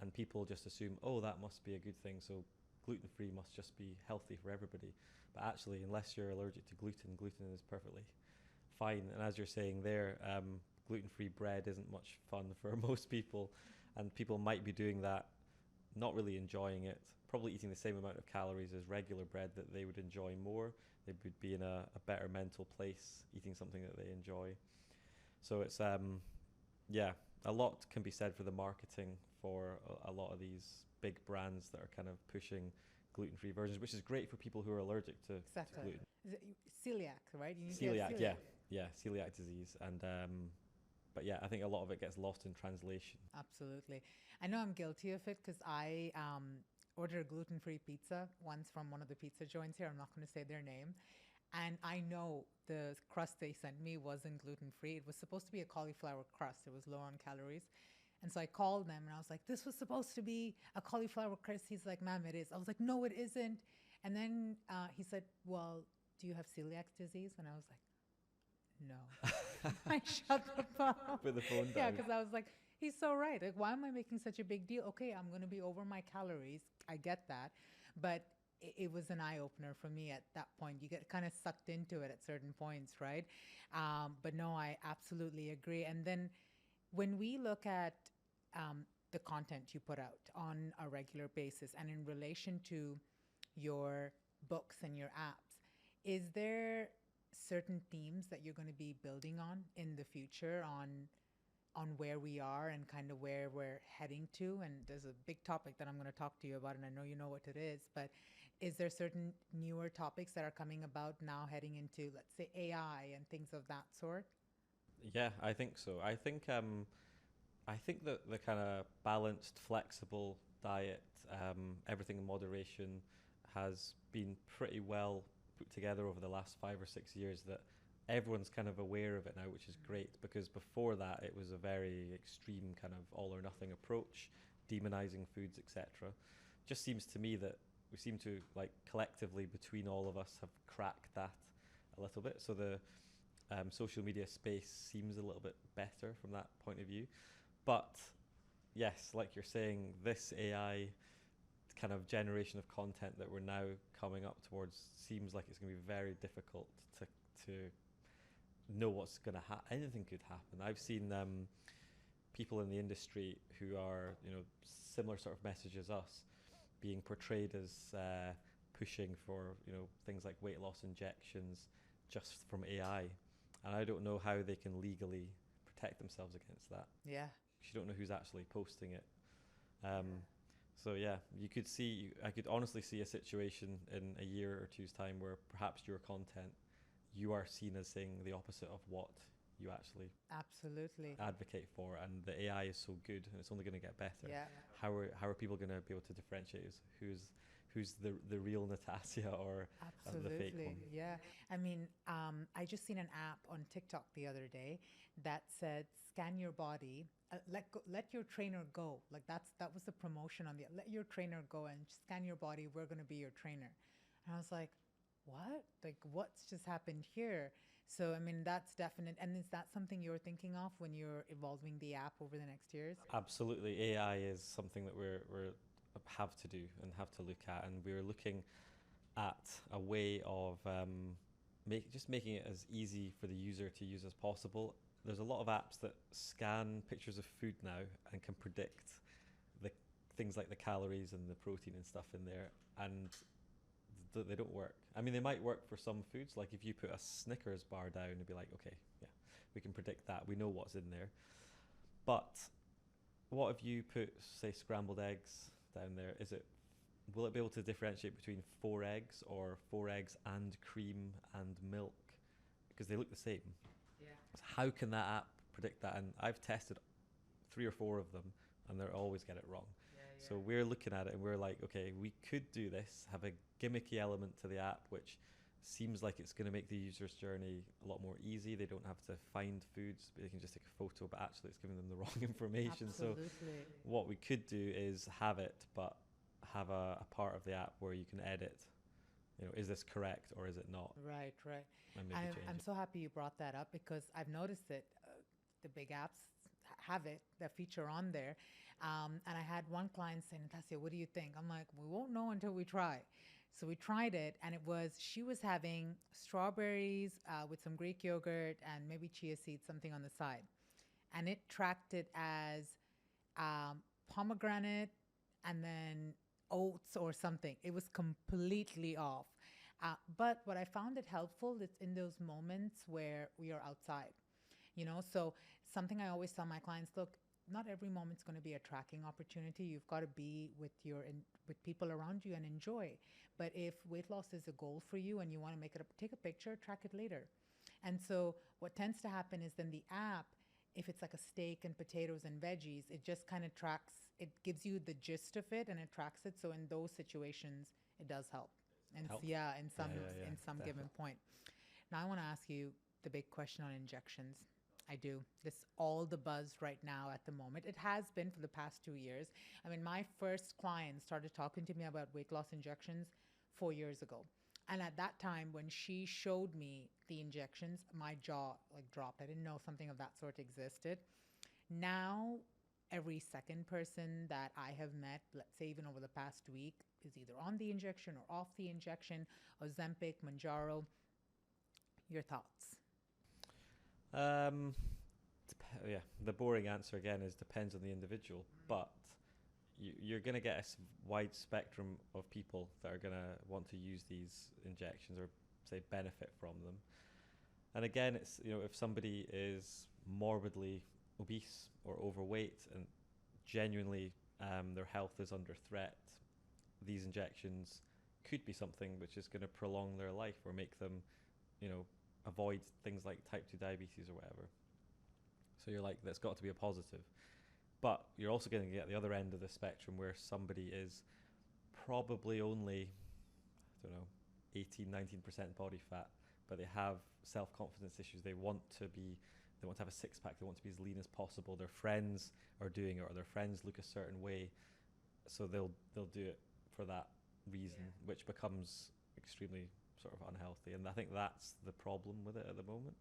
and people just assume, "Oh, that must be a good thing. So gluten-free must just be healthy for everybody." But actually, unless you're allergic to gluten, gluten is perfectly fine. And as you're saying there, gluten-free bread isn't much fun for most people, and people might be doing that, not really enjoying it, probably eating the same amount of calories as regular bread that they would enjoy more. They would be in a better mental place eating something that they enjoy. So it's yeah, a lot can be said for the marketing for a lot of these big brands that are kind of pushing gluten-free versions, which is great for people who are allergic to Exactly. gluten. Is it celiac, right? You need to have Celiac, yeah, celiac disease, and but yeah, I think a lot of it gets lost in translation. Absolutely. I know I'm guilty of it because I ordered a gluten-free pizza once from one of the pizza joints here. I'm not going to say their name. And I know the crust they sent me wasn't gluten-free. It was supposed to be a cauliflower crust. It was low on calories. And so I called them and I was like, this was supposed to be a cauliflower crust. He's like, ma'am, it is. I was like, no, it isn't. And then he said, well, do you have celiac disease? And I was like, no. I shut the phone. Put the phone Yeah, down. because I was like, he's so right. Like, why am I making such a big deal? Okay, I'm going to be over my calories. I get that. But it was an eye opener for me at that point. You get kind of sucked into it at certain points, right? But no, I absolutely agree. And then when we look at the content you put out on a regular basis and in relation to your books and your apps, is there certain themes that you're going to be building on in the future on where we are and kind of where we're heading to? And there's a big topic that I'm going to talk to you about, and I know you know what it is, but is there certain newer topics that are coming about now heading into, let's say, AI and things of that sort? Yeah, I think so. I think that the kind of balanced, flexible diet, everything in moderation, has been pretty well put together over the last 5 or 6 years. That everyone's kind of aware of it now, which is great, because before that it was a very extreme kind of all or nothing approach, demonizing foods, etc. Just seems to me that we seem to, like, collectively between all of us, have cracked that a little bit. So the social media space seems a little bit better from that point of view. But yes, like you're saying, this AI kind of generation of content that we're now coming up towards seems like it's going to be very difficult to know what's going to happen. Anything could happen. I've seen people in the industry who are, similar sort of message as us, being portrayed as pushing for, things like weight loss injections just from AI. And I don't know how they can legally protect themselves against that. Yeah. You don't know who's actually posting it. So yeah, I could honestly see a situation in a year or two's time where perhaps your content, you are seen as saying the opposite of what you actually Absolutely advocate for, and the AI is so good and it's only going to get better. Yeah. How are people going to be able to differentiate who's the real Natassia or the fake Absolutely. one? Yeah. I mean, I just seen an app on TikTok the other day that said, scan your body, let your trainer go. Like that was the promotion on the, let your trainer go and scan your body. We're going to be your trainer. And I was like, what? Like, what's just happened here? So, I mean, that's definite. And is that something you're thinking of when you're evolving the app over the next years? Absolutely, AI is something that we're have to do and have to look at, and we're looking at a way of making it as easy for the user to use as possible. There's a lot of apps that scan pictures of food now and can predict the things like the calories and the protein and stuff in there, and they don't work. I mean, they might work for some foods, like if you put a Snickers bar down, it'd be like, okay, yeah, we can predict that. We know what's in there. But what if you put, say, scrambled eggs down there? Will it be able to differentiate between 4 eggs or 4 eggs and cream and milk? Because they look the same. Yeah. So how can that app predict that? And I've tested 3 or 4 of them, and they always get it wrong. So we're looking at it and we're like, okay, we could do this, have a gimmicky element to the app, which seems like it's going to make the user's journey a lot more easy. They don't have to find foods, but they can just take a photo, but actually it's giving them the wrong information. Absolutely. So what we could do is have it, but have a part of the app where you can edit, is this correct or is it not? Right. And maybe change I'm it. so happy you brought that up because I've noticed it. The big apps have it, the feature on there. And I had one client say, Natassia, what do you think? I'm like, we won't know until we try. So we tried it, and she was having strawberries with some Greek yogurt and maybe chia seeds, something on the side. And it tracked it as pomegranate and then oats or something. It was completely off. But what I found it helpful is in those moments where we are outside. So something I always tell my clients, look, not every moment's going to be a tracking opportunity. You've got to be with with people around you and enjoy. But if weight loss is a goal for you and you want to make it up, take a picture, track it later. And so what tends to happen is then the app, if it's like a steak and potatoes and veggies, it just kind of tracks, it gives you the gist of it and it tracks it. So in those situations, it does help. And Help. yeah, Yeah, in some given definitely. point. Now I want to ask you the big question on injections. I do. This all the buzz right now at the moment. It has been for the past 2 years. I mean, my first client started talking to me about weight loss injections 4 years ago. And at that time, when she showed me the injections, my jaw like dropped. I didn't know something of that sort existed. Now, every second person that I have met, let's say even over the past week, is either on the injection or off the injection, Ozempic, Manjaro. Your thoughts? Um, yeah, the boring answer again is depends on the individual, but you're going to get a wide spectrum of people that are going to want to use these injections or say benefit from them. And again, it's if somebody is morbidly obese or overweight and genuinely their health is under threat, these injections could be something which is going to prolong their life or make them, you know, avoid things like type 2 diabetes or whatever. So you're like, that's got to be a positive. But you're also going to get the other end of the spectrum where somebody is probably only, I don't know, 18-19% body fat, but they have self-confidence issues. They want to have a six-pack. They want to be as lean as possible. Their friends are doing it, or their friends look a certain way, so they'll do it for that reason, which becomes extremely sort of unhealthy. And I think that's the problem with it at the moment.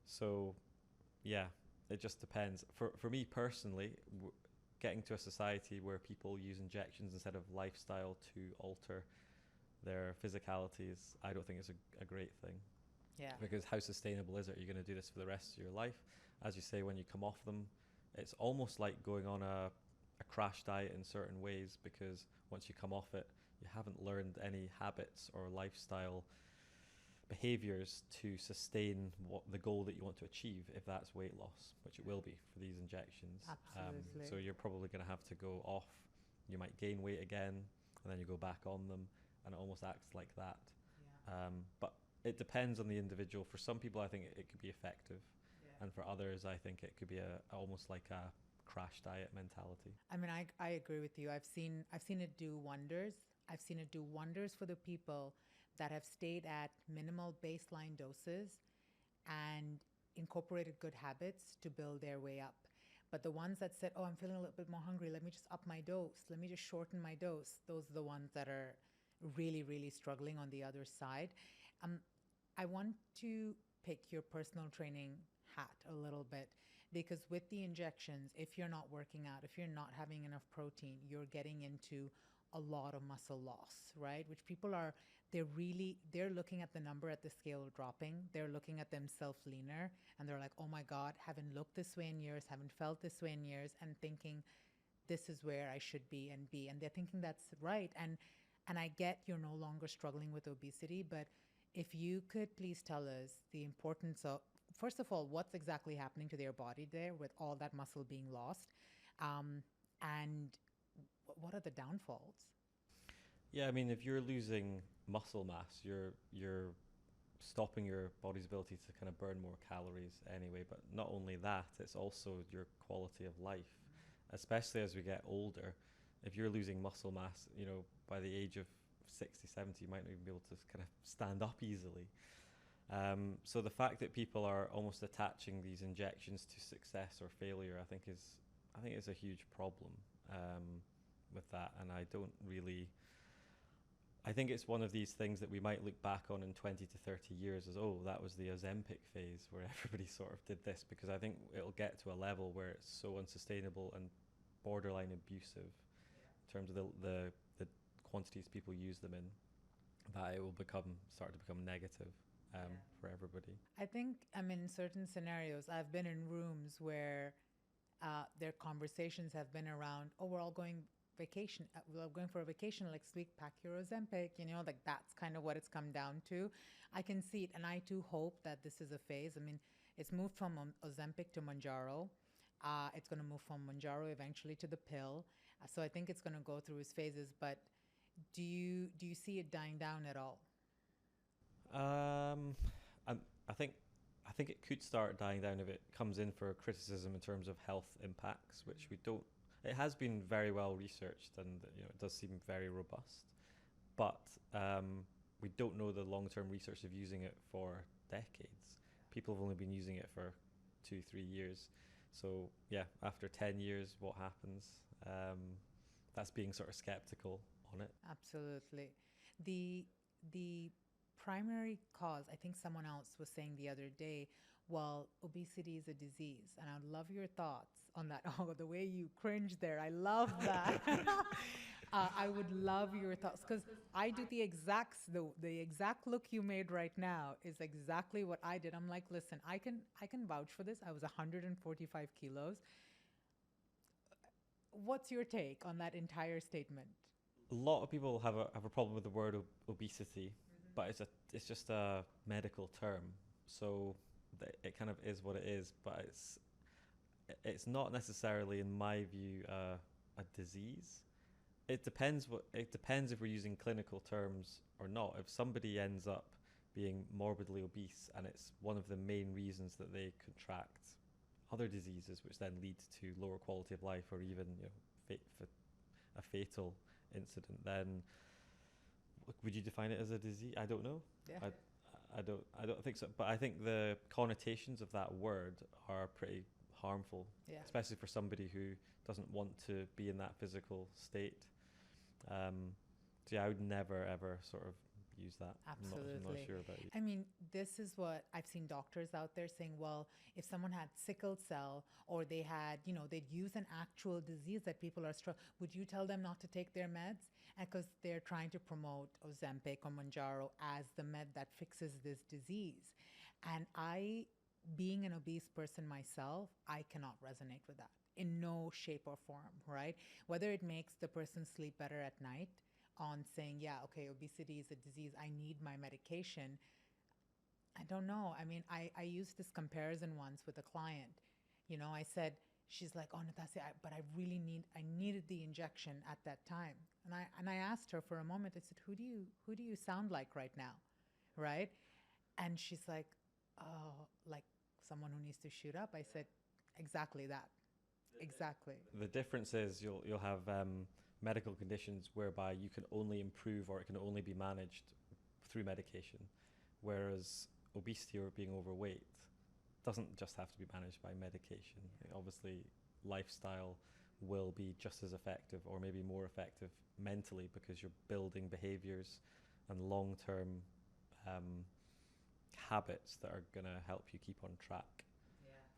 So yeah, it just depends. For me personally, getting to a society where people use injections instead of lifestyle to alter their physicalities, I don't think it's a great thing. Yeah. Because how sustainable is it? You're going to do this for the rest of your life. As you say, when you come off them, it's almost like going on a crash diet in certain ways, because once you come off it, you haven't learned any habits or lifestyle behaviors to sustain what the goal that you want to achieve, if that's weight loss, which it will be for these injections. Absolutely. So you're probably going to have to go off. You might gain weight again, and then you go back on them, and it almost acts like that. But it depends on the individual. For some people, I think it could be effective, and for others, I think it could be almost like a crash diet mentality. I mean, I agree with you. I've seen it do wonders. I've seen it do wonders for the people that have stayed at minimal baseline doses and incorporated good habits to build their way up. But the ones that said, "Oh, I'm feeling a little bit more hungry. Let me just up my dose. Let me just shorten my dose." Those are the ones that are really, really struggling on the other side. Um, I want to pick your personal training hat a little bit, because with the injections, if you're not working out, if you're not having enough protein, you're getting into a lot of muscle loss, right? Which people are, they're looking at the number at the scale dropping. They're looking at themselves leaner and they're like, oh my God, haven't looked this way in years, haven't felt this way in years, and thinking this is where I should be and be. And they're thinking that's right. And I get you're no longer struggling with obesity, but if you could please tell us the importance of, first of all, what's exactly happening to their body there with all that muscle being lost, and what are the downfalls? Yeah, I mean, if you're losing muscle mass, you're stopping your body's ability to kind of burn more calories anyway. But not only that, it's also your quality of life, especially as we get older. If you're losing muscle mass, by the age of 60, 70, you might not even be able to kind of stand up easily. So the fact that people are almost attaching these injections to success or failure, I think is a huge problem with that. And I think it's one of these things that we might look back on in 20 to 30 years as, oh, that was the Ozempic phase where everybody sort of did this, because I think it'll get to a level where it's so unsustainable and borderline abusive in terms of the quantities people use them in, that it will start to become negative for everybody. I think I'm in certain scenarios. I've been in rooms where their conversations have been around, oh, we're all going vacation. Well, I'm going for a vacation next week. Pack your Ozempic. Like that's kind of what it's come down to. I can see it, and I too hope that this is a phase. I mean, it's moved from Ozempic to Mounjaro. It's going to move from Mounjaro eventually to the pill. So I think it's going to go through its phases. But do you see it dying down at all? Um, I think it could start dying down if it comes in for criticism in terms of health impacts, which we don't. It has been very well researched, and it does seem very robust, but we don't know the long-term research of using it for decades. People have only been using it for 2-3 years, so yeah, after 10 years, what happens? That's being sort of skeptical on it. Absolutely. The primary cause, I think someone else was saying the other day, well, obesity is a disease. And I'd love your thoughts on that. Oh, the way you cringe there. I love that. I would love your thoughts because I do the exact look you made right now is exactly what I did. I'm like, listen, I can vouch for this. I was 145 kilos. What's your take on that entire statement? A lot of people have a problem with the word obesity, but it's just a medical term, so it kind of is what it is. But it's not necessarily, in my view, a disease. It depends if we're using clinical terms or not. If somebody ends up being morbidly obese and it's one of the main reasons that they contract other diseases, which then lead to lower quality of life or even a fatal incident, then would you define it as a disease? I don't know. Yeah. I don't think so. But I think the connotations of that word are pretty harmful, Yeah. especially for somebody who doesn't want to be in that physical state. So yeah, I would never ever sort of use that. Absolutely. I'm not sure about you. I mean, this is what I've seen doctors out there saying, well, if someone had sickle cell or they had, they'd use an actual disease that people are would you tell them not to take their meds? And because they're trying to promote Ozempic or Mounjaro as the med that fixes this disease. And being an obese person myself, I cannot resonate with that in no shape or form, right? Whether it makes the person sleep better at night on saying, yeah, okay, obesity is a disease, I need my medication. I don't know. I mean, I used this comparison once with a client. I said, she's like, oh, Natassia, but I needed the injection at that time. And I asked her for a moment, I said, who do you sound like right now? Right? And she's like, oh, like someone who needs to shoot up. I said, exactly that. Exactly. The difference is you'll have medical conditions whereby you can only improve or it can only be managed through medication, whereas obesity or being overweight doesn't just have to be managed by medication. Obviously, lifestyle will be just as effective or maybe more effective mentally because you're building behaviors and long-term habits that are going to help you keep on track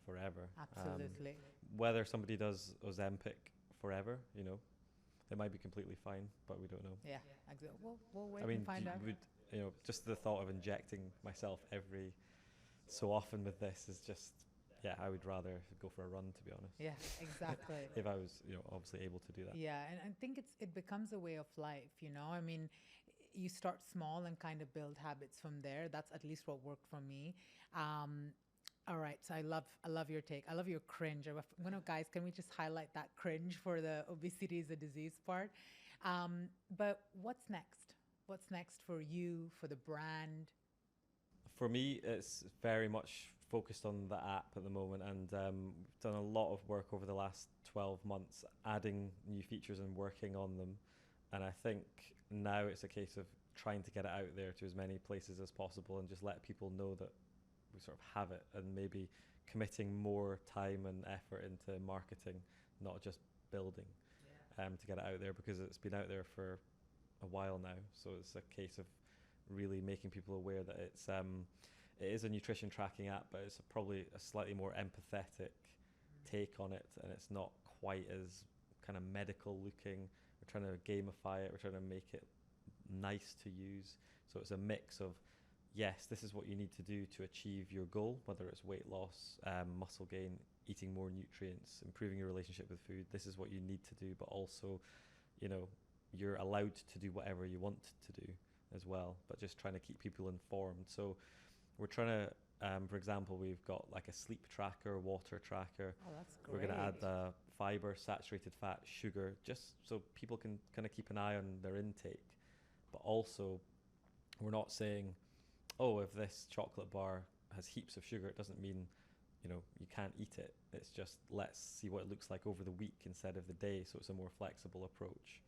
forever. Absolutely. Whether somebody does Ozempic forever, it might be completely fine, but we don't know. Yeah, exactly. We'll wait and find out. Just the thought of injecting myself every so often with this is just, I would rather go for a run, to be honest. Yeah, exactly. If I was, obviously able to do that. Yeah, and I think it becomes a way of life, I mean, you start small and kind of build habits from there. That's at least what worked for me. All right, so I love your take. I love your cringe. Guys, can we just highlight that cringe for the obesity is a disease part? But what's next? What's next for you, for the brand? For me, it's very much focused on the app at the moment, and we've done a lot of work over the last 12 months, adding new features and working on them. And I think now it's a case of trying to get it out there to as many places as possible and just let people know that we sort of have it, and maybe committing more time and effort into marketing, not just building, to get it out there, because it's been out there for a while now. So it's a case of really making people aware that it is a nutrition tracking app, but it's probably a slightly more empathetic take on it, and it's not quite as kind of medical looking. We're trying to gamify it. We're trying to make it nice to use. So it's a mix of, yes, this is what you need to do to achieve your goal, whether it's weight loss, muscle gain, eating more nutrients, improving your relationship with food. This is what you need to do, but also you know, you're allowed to do whatever you want to do as well, but just trying to keep people informed. So we're trying to, for example, we've got like a sleep tracker, water tracker. Oh, that's great. We're going to add fiber, saturated fat, sugar, just so people can kind of keep an eye on their intake. But also, we're not saying, oh, if this chocolate bar has heaps of sugar, it doesn't mean, you know, you can't eat it. It's just, let's see what it looks like over the week instead of the day. So it's a more flexible approach.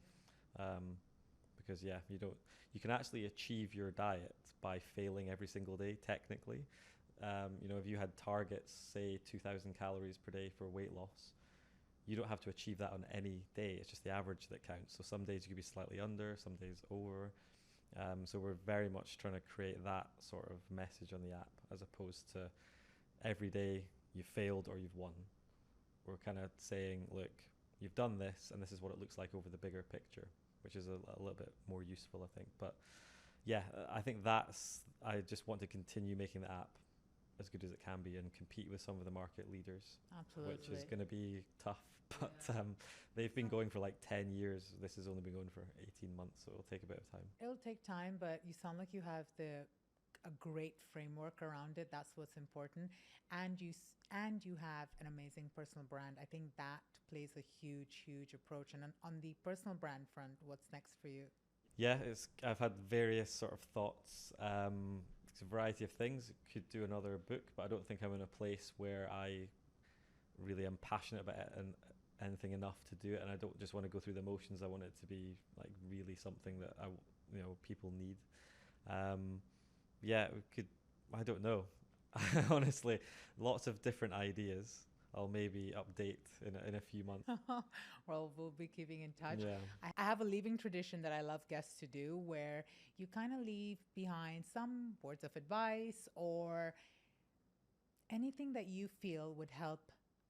Because you can actually achieve your diet by failing every single day, technically. You know, if you had targets, say 2,000 calories per day for weight loss, you don't have to achieve that on any day. It's just the average that counts. So some days you could be slightly under, some days over. So we're very much trying to create that sort of message on the app, as opposed to every day you've failed or you've won. We're kind of saying, look, you've done this, and this is what it looks like over the bigger picture, which is a little bit more useful, I think. But yeah, I think I just want to continue making the app as good as it can be and compete with some of the market leaders. Absolutely. Which is going to be tough, but they've been going for like 10 years. This has only been going for 18 months, so it'll take a bit of time. It'll take time, but you sound like you have a great framework around it. That's what's important. And you have an amazing personal brand. I think that plays a huge approach. And on the personal brand front, what's next for you? Yeah, I've had various sort of thoughts. It's a variety of things. Could do another book, but I don't think I'm in a place where I really am passionate about it and anything enough to do it. And I don't just want to go through the motions. I want it to be like really something that people need. Yeah, we could. I don't know. Honestly, lots of different ideas. I'll maybe update in a few months. Well, we'll be keeping in touch. Yeah. I have a leaving tradition that I love guests to do, where you kind of leave behind some words of advice or anything that you feel would help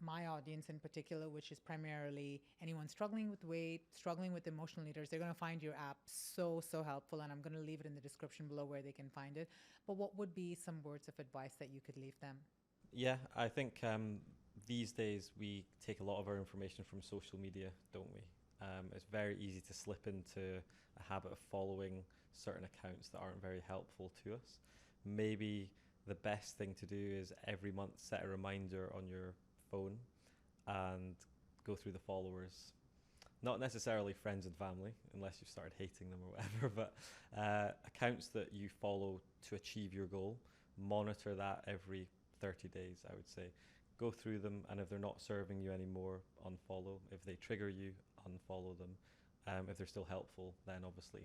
my audience in particular, which is primarily anyone struggling with weight, struggling with emotional leaders. They're going to find your app so helpful, and I'm going to leave it in the description below where they can find it. But what would be some words of advice that you could leave them? Yeah, I think these days we take a lot of our information from social media, don't we? It's very easy to slip into a habit of following certain accounts that aren't very helpful to us. Maybe the best thing to do is every month set a reminder on your phone and go through the followers. Not necessarily friends and family, unless you've started hating them or whatever, but accounts that you follow to achieve your goal. Monitor that every 30 days, I would say. Go through them, and if they're not serving you anymore, unfollow. If they trigger you, unfollow them. If they're still helpful, then obviously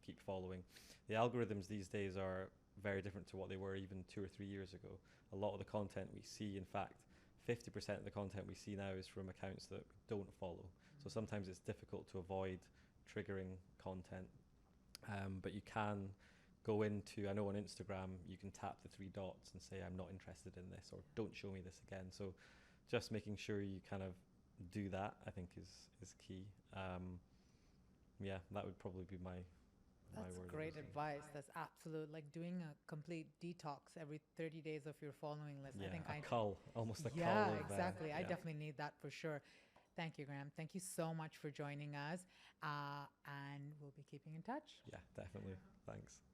keep following. The algorithms these days are very different to what they were even 2 or 3 years ago. A lot of the content we see, in fact, 50% of the content we see now is from accounts that we don't follow. So sometimes it's difficult to avoid triggering content. But you can go into, I know on Instagram, you can tap the 3 dots and say, I'm not interested in this, or don't show me this again. So just making sure you kind of do that, I think is key. Yeah, that would probably be my That's word. great advice. That's absolute, like doing a complete detox every 30 days of your following list. Yeah, I think almost a cull. Yeah, of, exactly. I yeah. definitely need that for sure. Thank you, Graeme. Thank you so much for joining us. And we'll be keeping in touch. Yeah, definitely. Thanks.